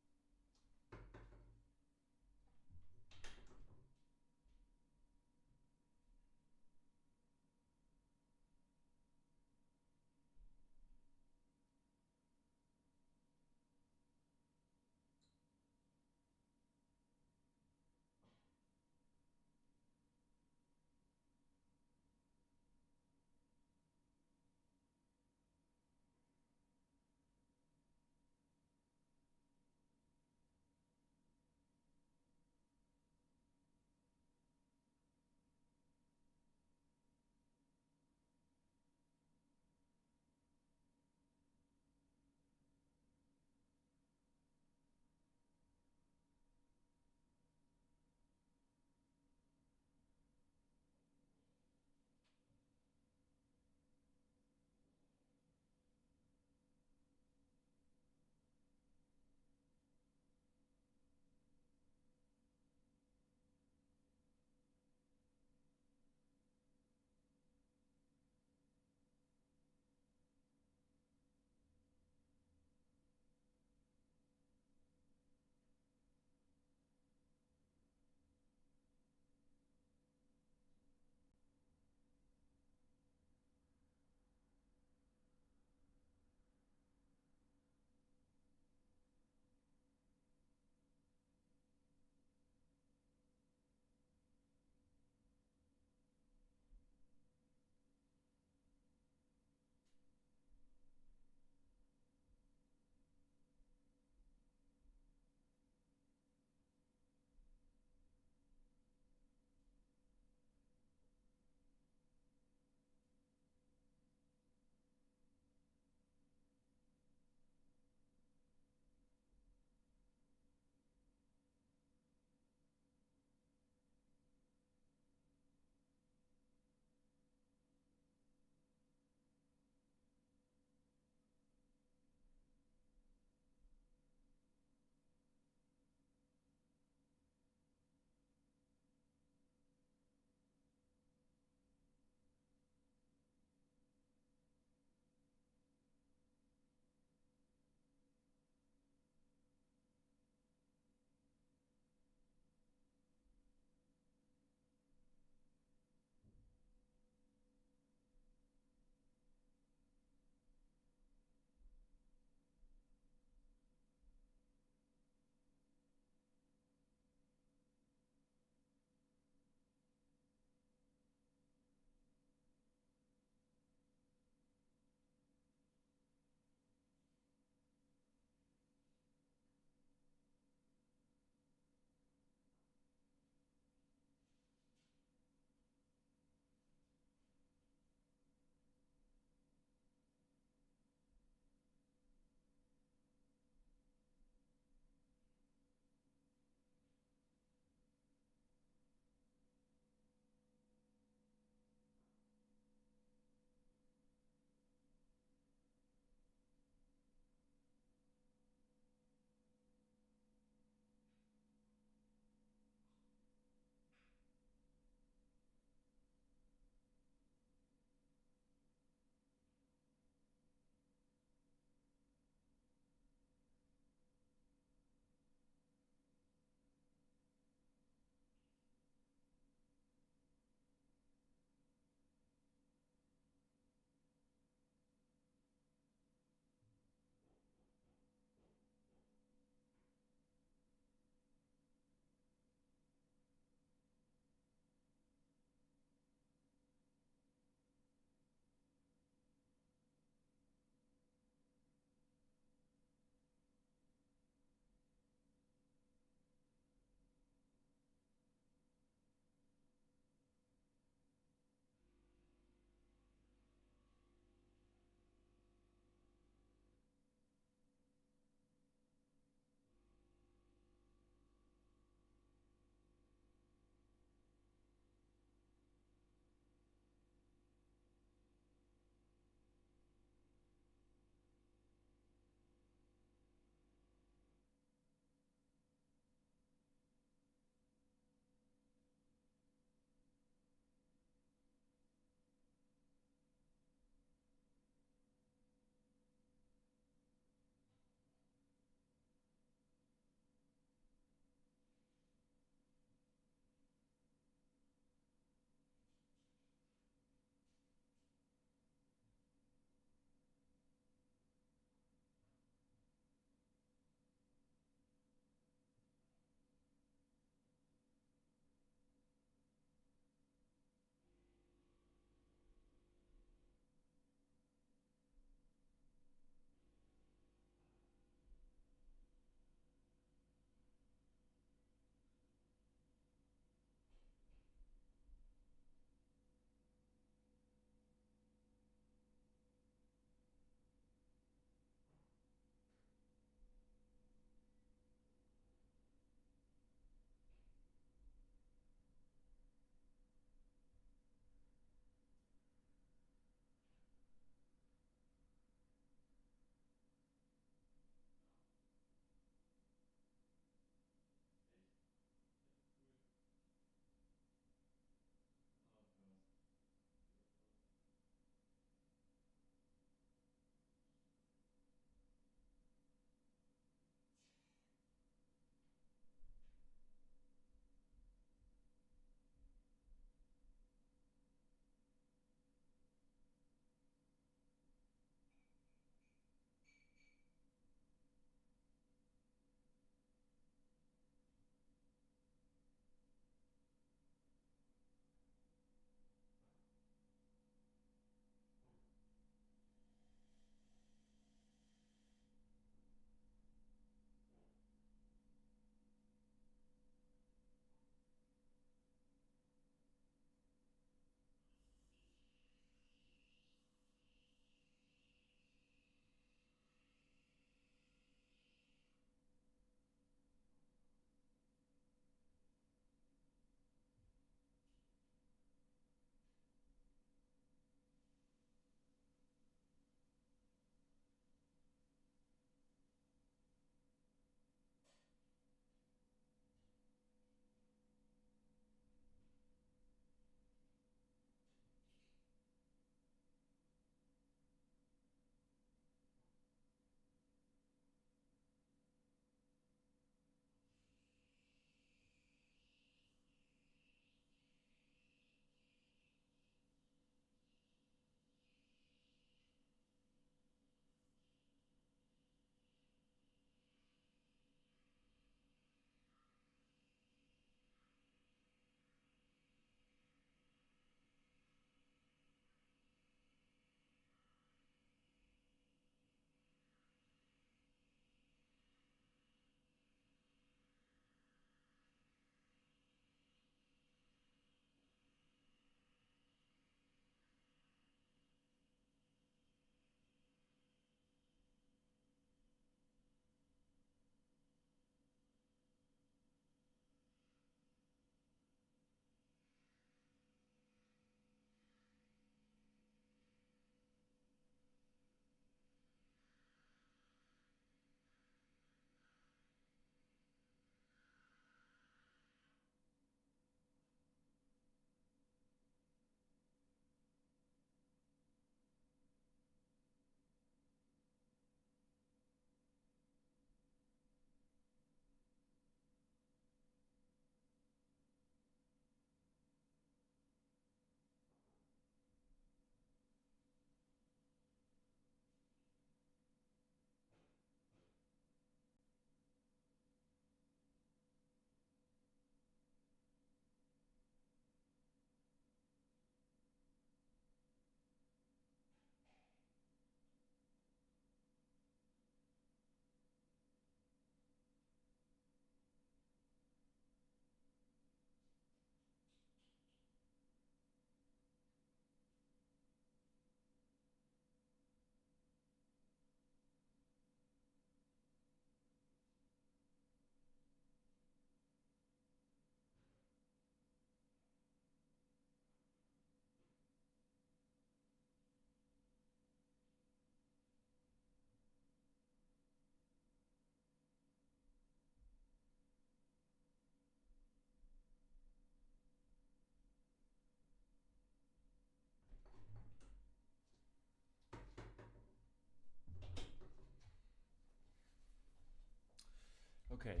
Okay,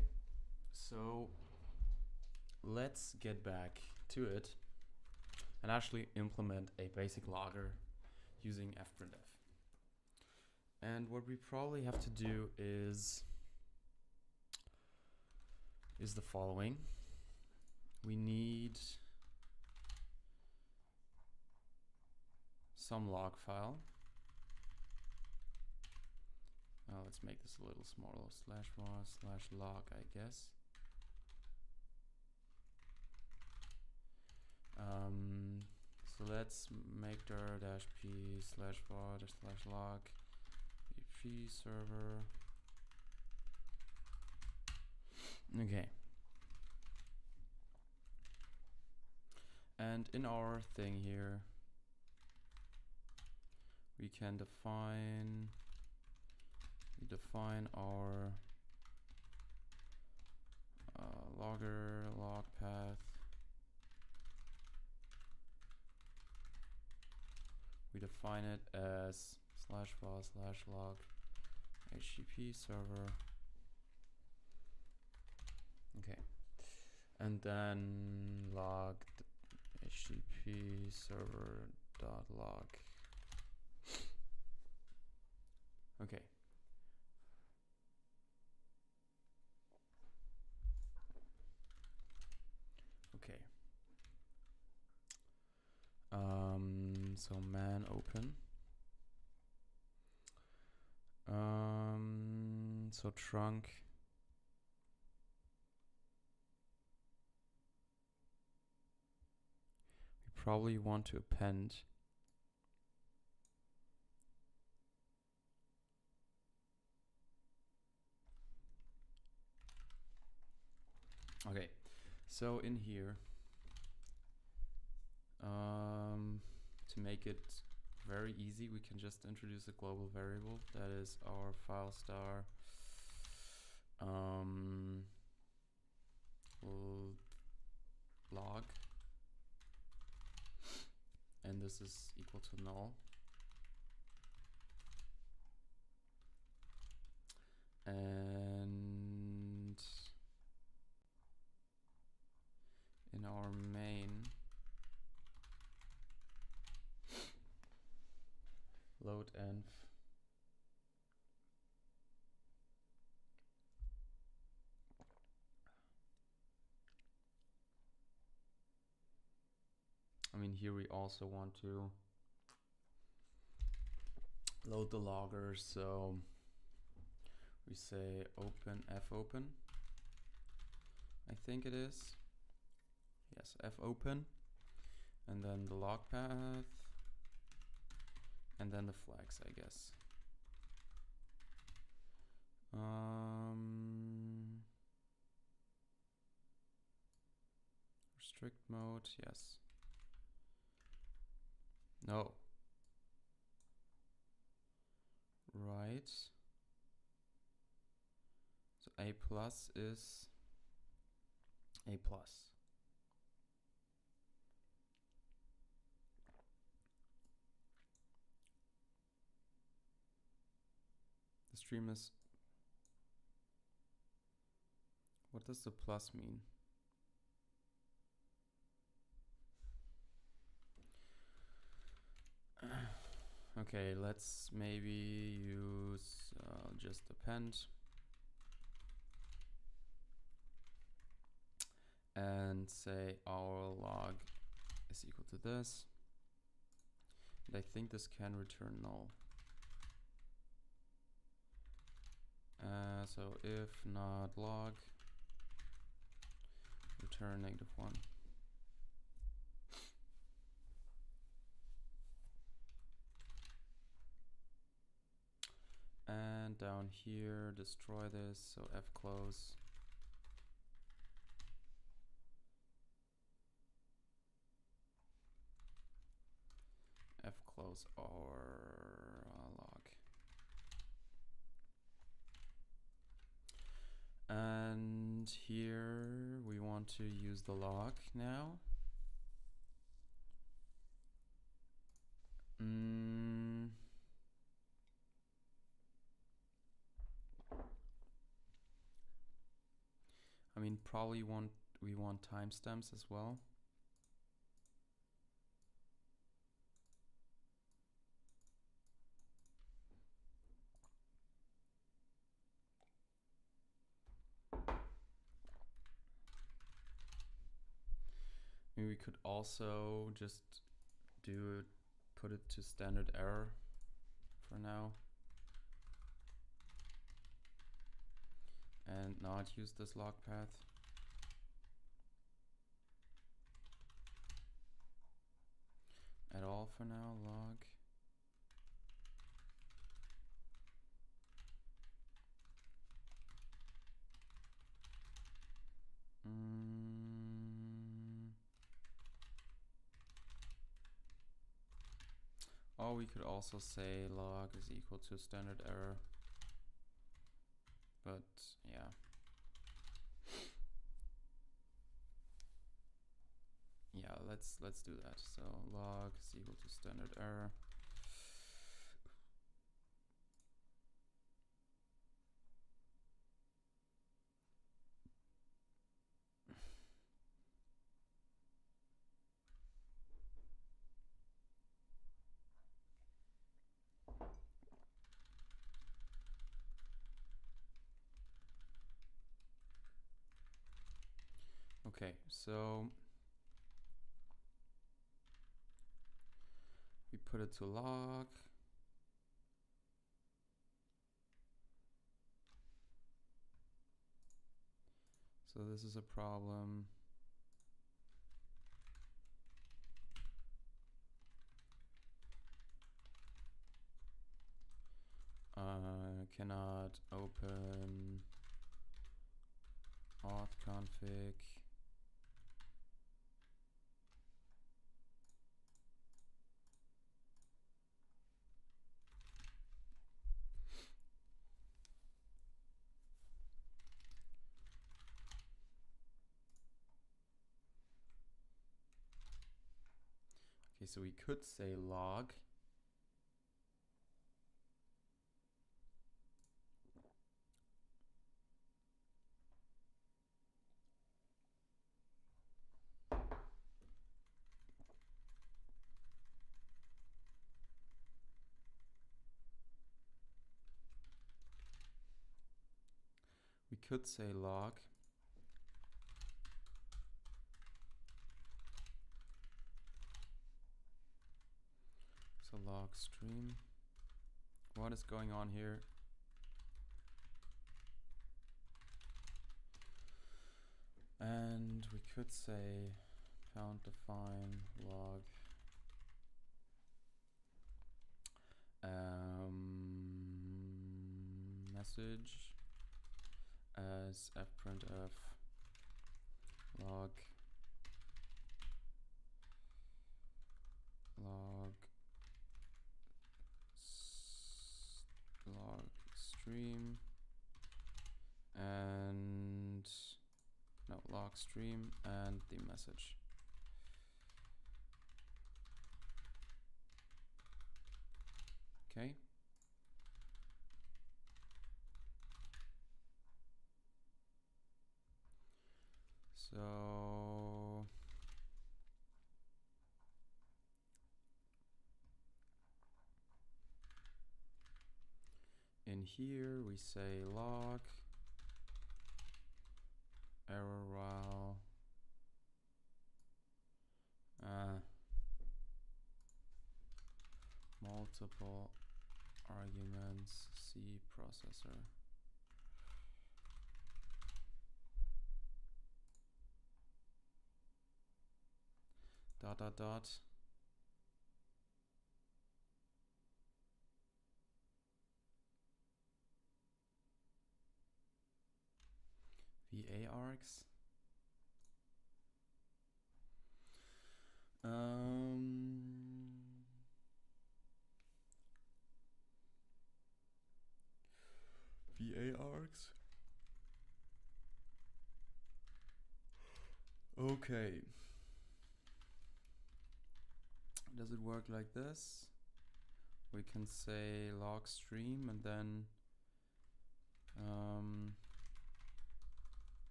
so let's get back to it and actually implement a basic logger using fprintf. And what we probably have to do is the following. We need some log file. Let's make this a little smaller, /var/log, I guess. So let's make dir-p/var/log php server. Okay. And in our thing here, we can define our logger log path. We define it as /var/log http server. Okay, and then log http server dot log. Okay. Okay. So man open. So trunk. We probably want to append okay, so in here, to make it very easy, we can just introduce a global variable that is our file star log, and this is equal to null. And in our main, load env here we also want to load the logger, so we say open fopen, I think it is. Yes, fopen, and then the log path, and then the flags, I guess. Restrict mode, yes. No. Right. So a plus is a plus. The stream is. What does the plus mean? Okay, let's maybe use just append and say our log is equal to this. And I think this can return null. So if not log, return -1. And down here, destroy this, so fclose. Fclose our log. And here we want to use the log now. mean, probably we want timestamps as well. I mean, we could also just put it to standard error for now. And not use this log path. At all for now, log. Or we could also say log is equal to standard error. But yeah. Yeah, let's do that. So log is equal to standard error. Okay, so we put it to log. So this is a problem. Cannot open auth config. Okay, so we could say log. We could say log. So log stream. What is going on here? And we could say count define log message as fprintf log stream and no log stream and the message. Okay. So in here we say log error while multiple arguments C processor. Dot dot dot. VA args. VA args. Okay. Does it work like this? We can say log stream and then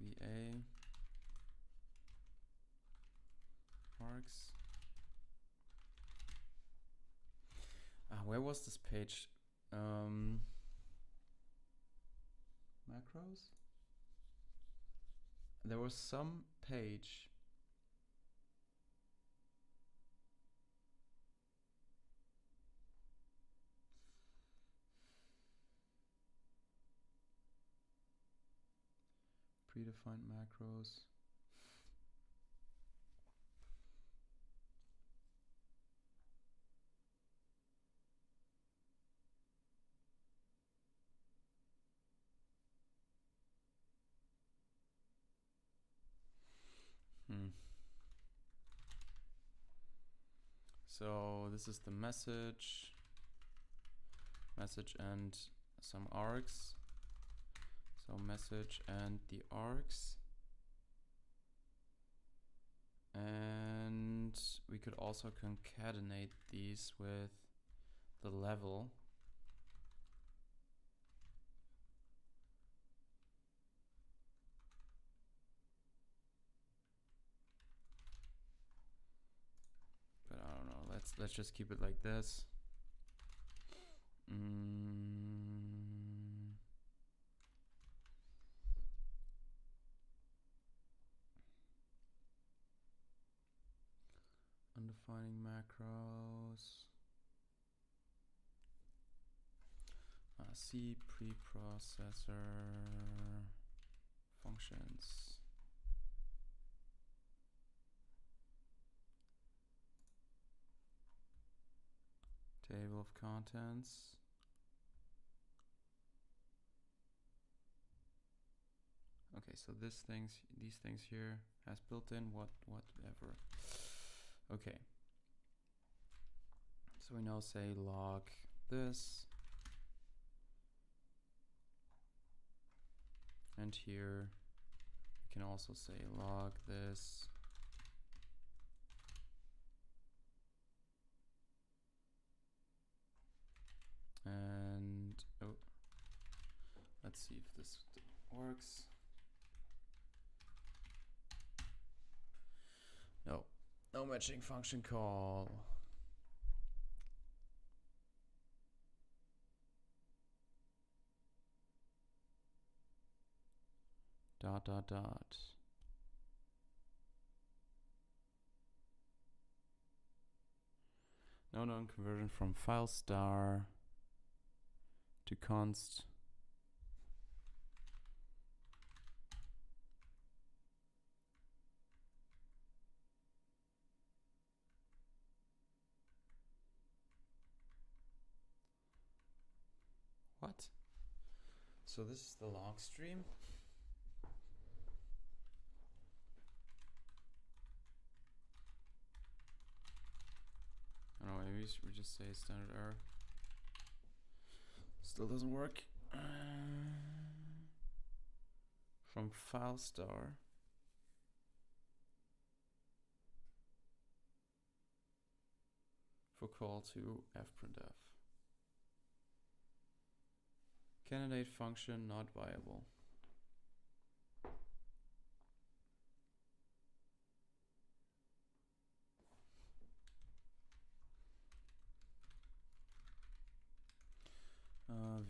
VA args. Where was this page? Macros? There was some page. Predefined macros. So this is the message and some args. So message and the args. And we could also concatenate these with the level. But I don't know, let's just keep it like this. Undefining macros. C preprocessor functions. Table of contents. Okay, so these things here has built-in whatever. Okay. So we now say log this. And here we can also say log this. And let's see if this works. No matching function call. Dot. No known conversion from file star to const. What? So this is the log stream. I don't know, maybe we just say standard error. Still doesn't work. From file star. For call to fprintf. Candidate function not viable.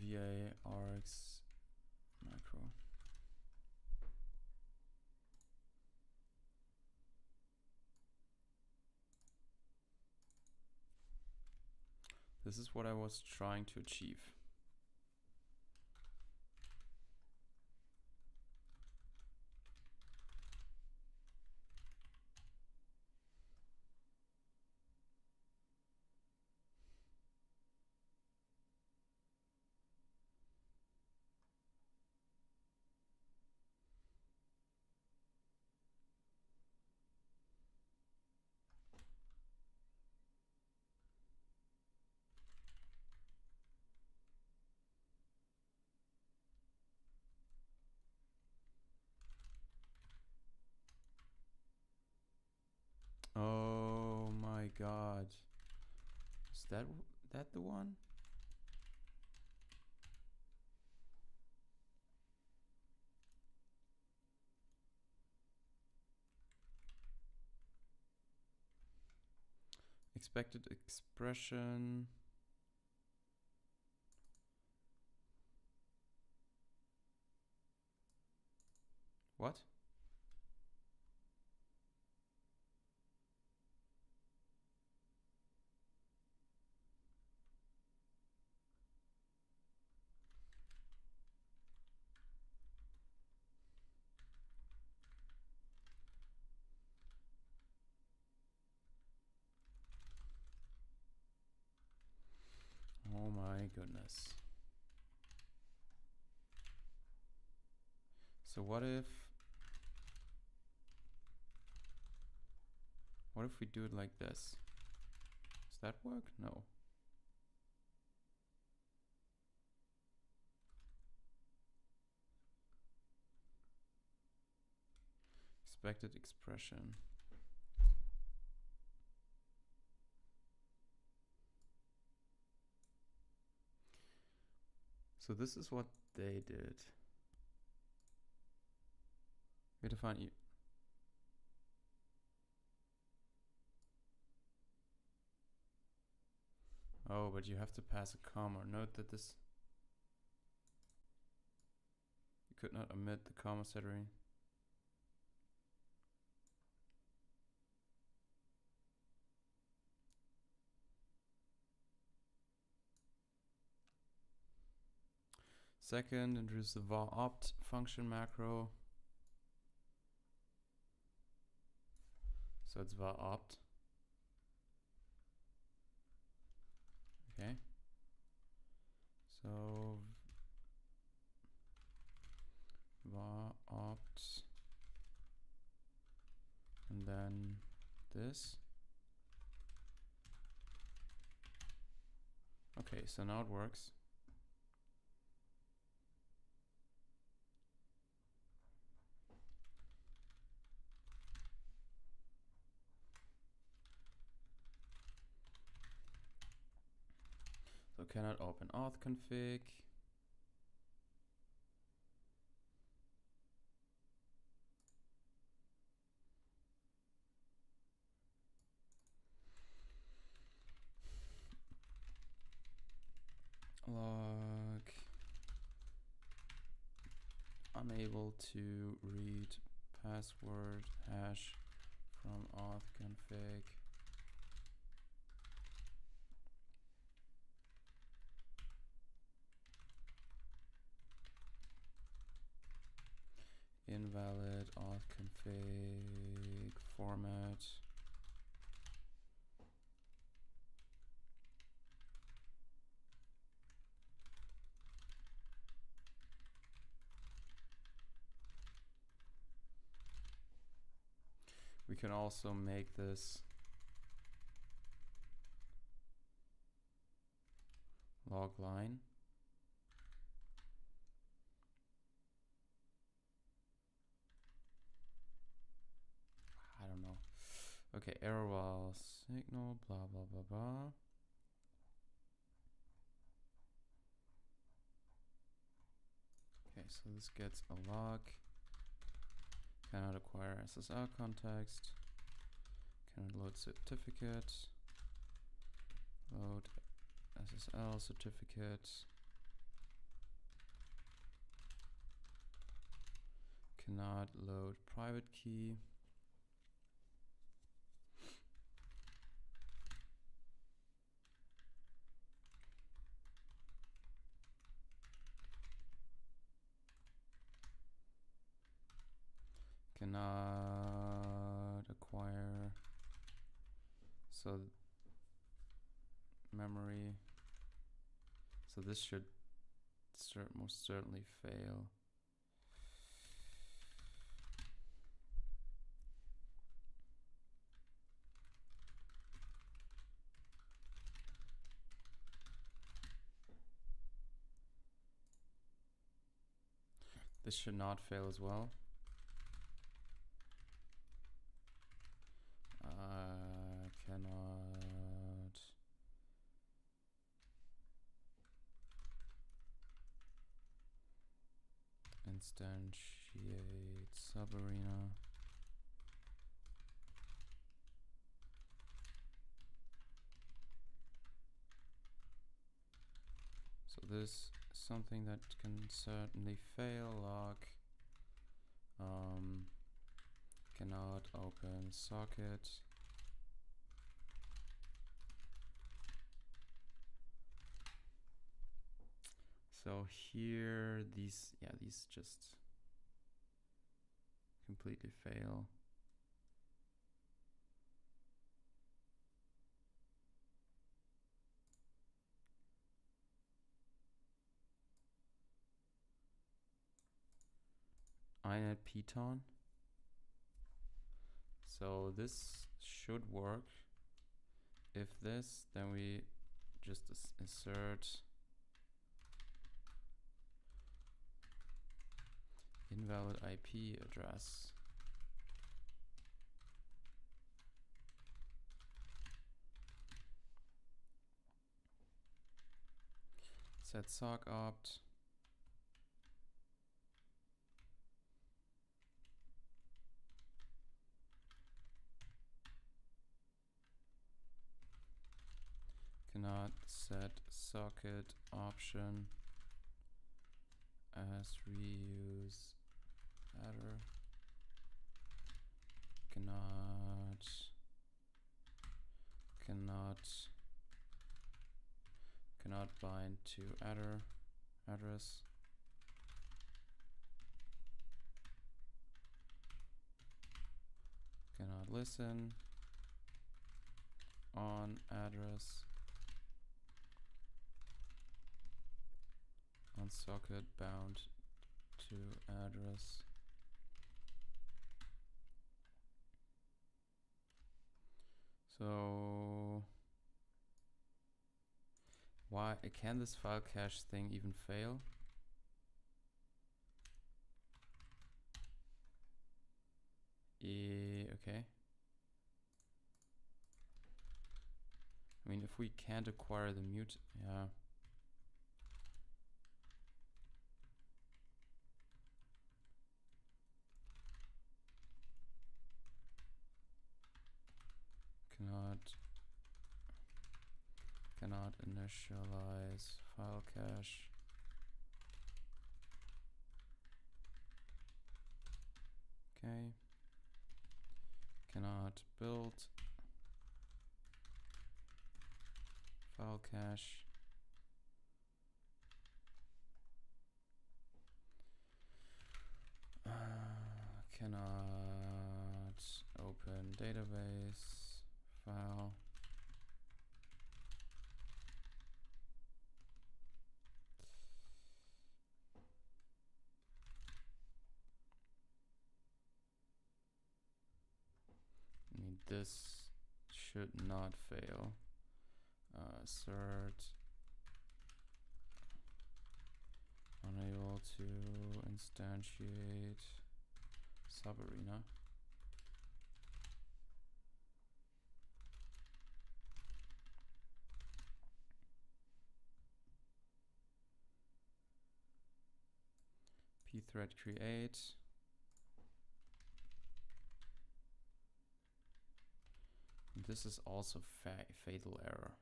VA args macro. This is what I was trying to achieve. Oh my god. Is that the one? expected expression. What? Oh my goodness. So what if we do it like this? Does that work? No. Expected expression. So this is what they did. We define e. Oh, but you have to pass a comma. Note that this, you could not omit the comma setting. Second, introduce the var opt function macro. So it's var opt. Okay. So var opt, and then this. Okay, so now it works. So cannot open auth config. Log unable to read password hash from auth config. Invalid auth config format. We can also make this log line. I don't know. Okay, error while signal, blah, blah, blah, blah. Okay, so this gets a log. Cannot acquire SSL context. Cannot load certificate. Load SSL certificate. Cannot load private key. Cannot acquire, so memory, so this should most certainly fail. This should not fail as well. Cannot instantiate subarena. this is something that can certainly fail. Log cannot open socket. So here these just completely fail. inet Python. So this should work. If this, then we just insert invalid IP address. Set sock opt. Cannot set socket option as reuse header. Cannot bind to address. Cannot listen on address. On socket bound to address. So why can this file cache thing even fail? Okay. I mean, if we can't acquire the mute, yeah. Cannot initialize file cache. Okay. Cannot build file cache. Cannot open database file. I mean, this should not fail. Assert unable to instantiate subarena. pthread create. This is also fatal error.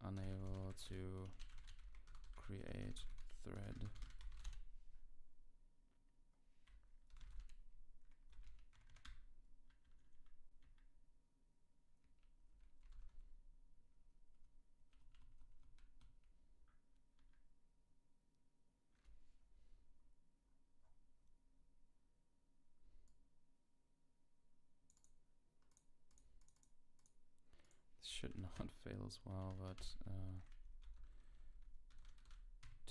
Unable to create thread. Should not fail as well, but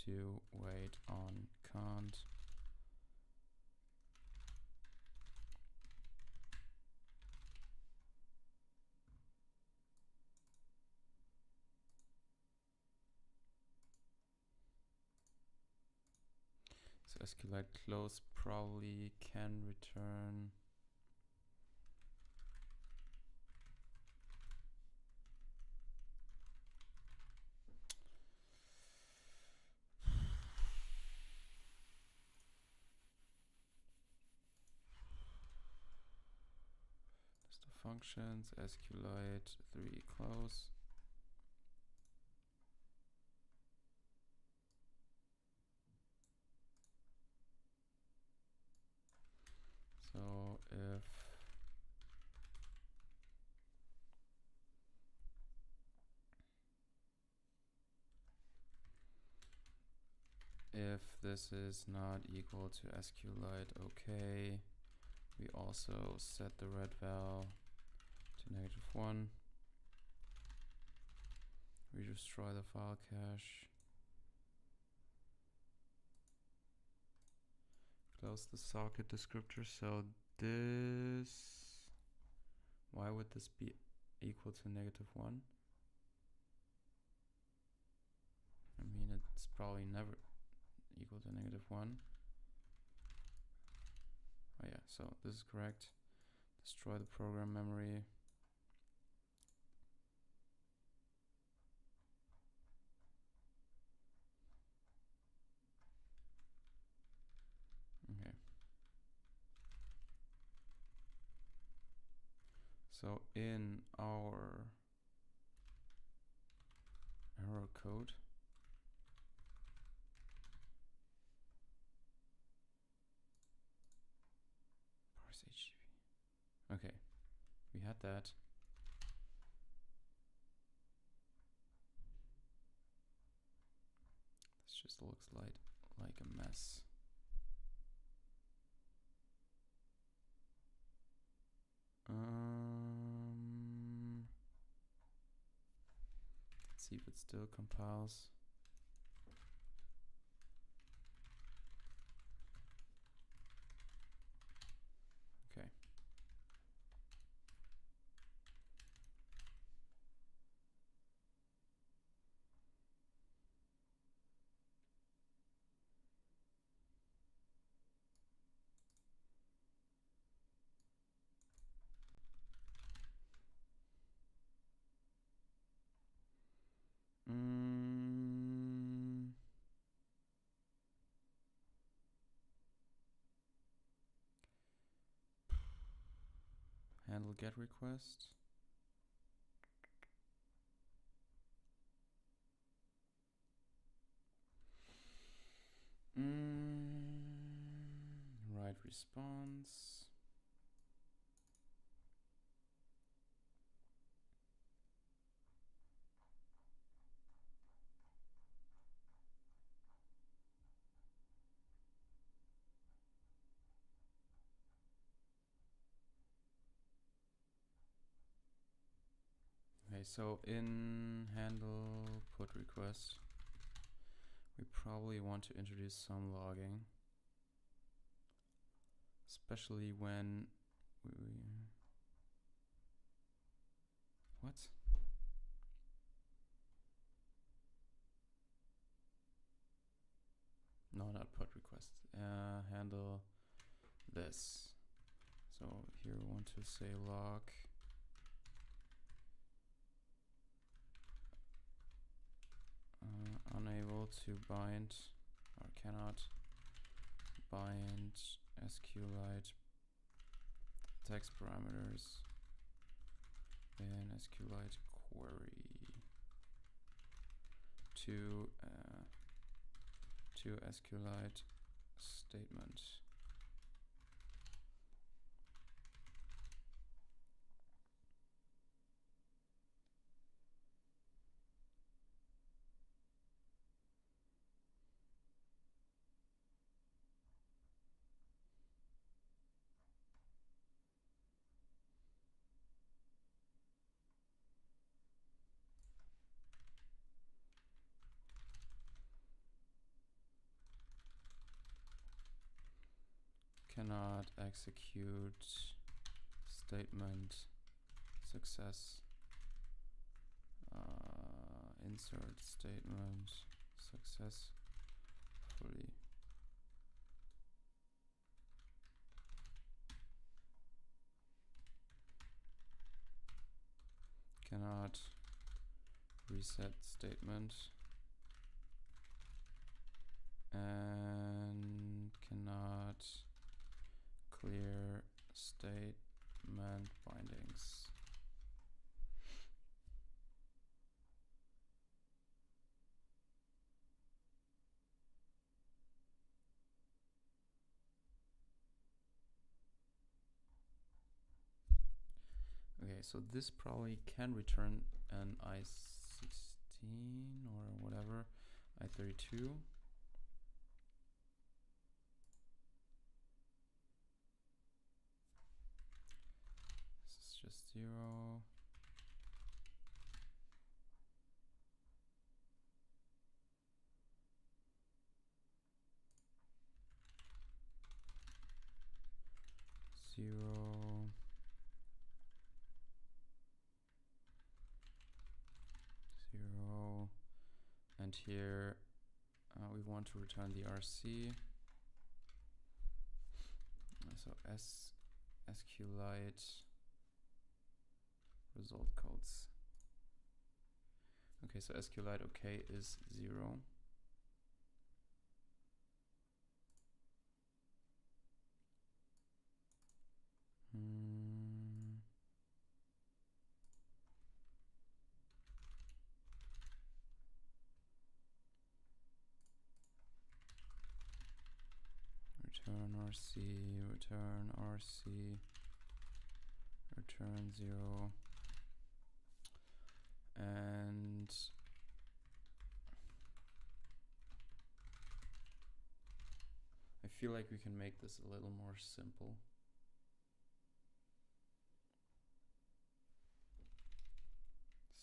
to wait on can't. So SQLite close probably can return. functions, SQLite 3 close. So if this is not equal to SQLite, okay, we also set the red val to -1. We destroy the file cache. Close the socket descriptor. So this, why would this be equal to -1? I mean, it's probably never equal to -1. Oh yeah, so this is correct. Destroy the program memory. Okay. So in our error code, parse HTTP. Okay, we had that. This just looks like a mess. Let's see if it still compiles. Okay. Handle get request. Write response. Okay, so in handle put request, we probably want to introduce some logging, especially when what? No, not put request. Handle this. So here we want to say log unable to bind or cannot bind SQLite text parameters in SQLite query to SQLite statement. Cannot execute statement success. Insert statement successfully. Cannot reset statement and cannot clear statement bindings. so this probably can return an I16 or whatever, I32. This is just 0. Zero, 0, and here we want to return the RC. So SQLite result codes. Okay, so SQLite OK is 0. Return RC, return RC, return 0, and I feel like we can make this a little more simple.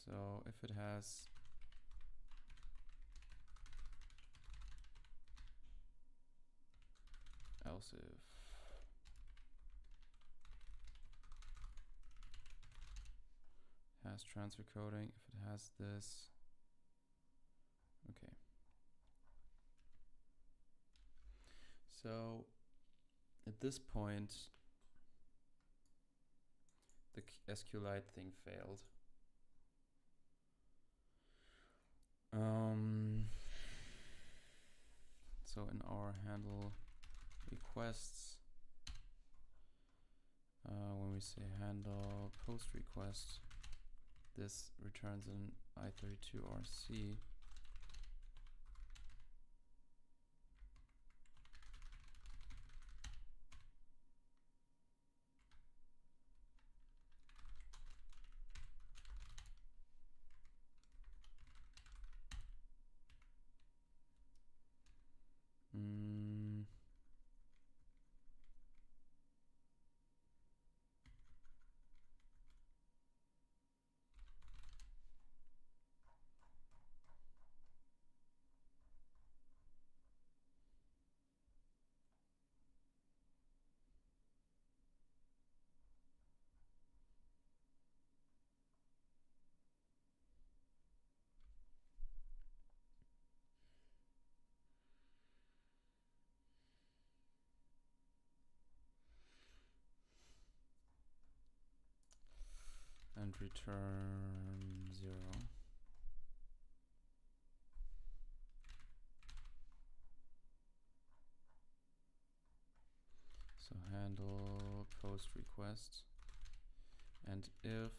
So if it has else if has transfer coding, if it has this, okay. So at this point, the SQLite thing failed. So in our handle requests, when we say handle post request, this returns an I32 RC. And return 0. So handle post request, and if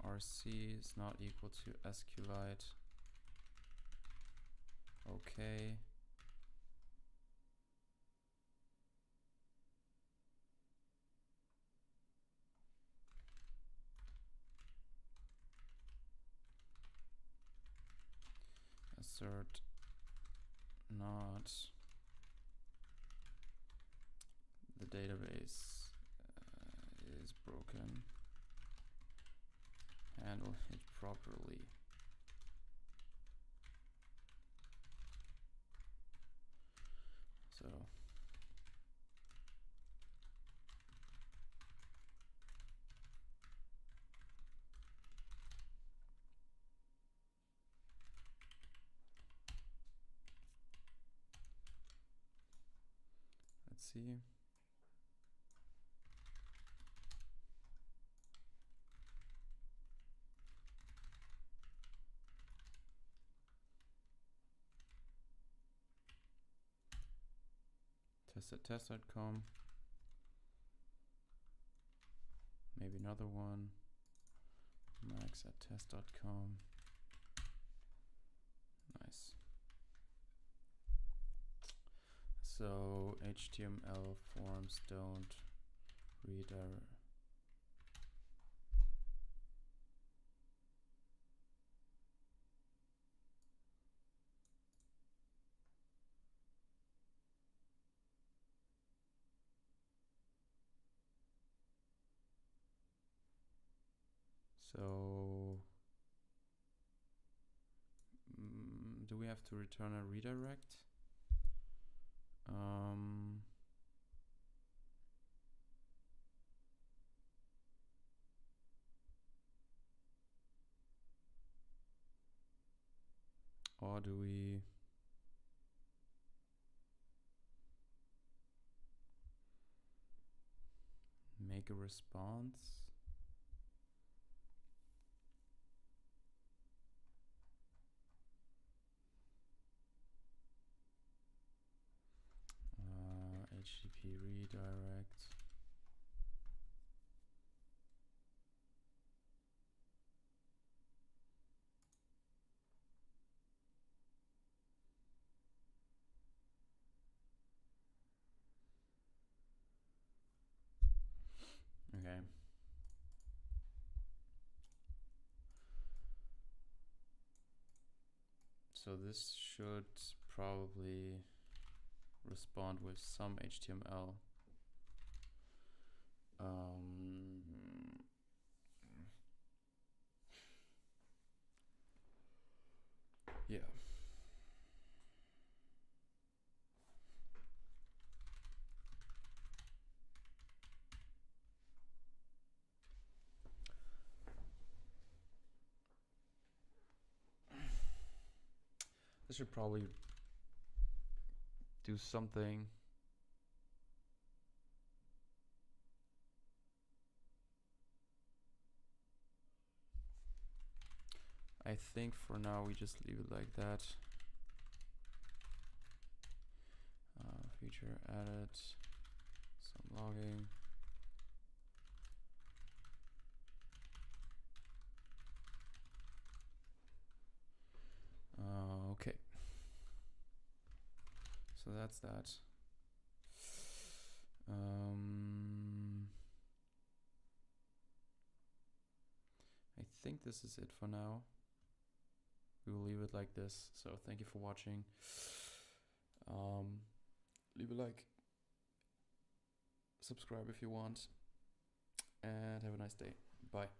RC is not equal to SQLite OK, assert not the database is broken, handle it properly. So let's see. Test at test.com. Maybe another one. Max at test.com. Nice. So HTML forms don't redirect. So do we have to return a redirect? Or do we make a response? HTTP redirect. Okay. So this should probably respond with some HTML. Yeah. This should probably do something. I think for now we just leave it like that. Feature added, some logging. Okay. So that's that. I think this is it for now. We will leave it like this. So thank you for watching. Leave a like, subscribe if you want, and have a nice day. Bye.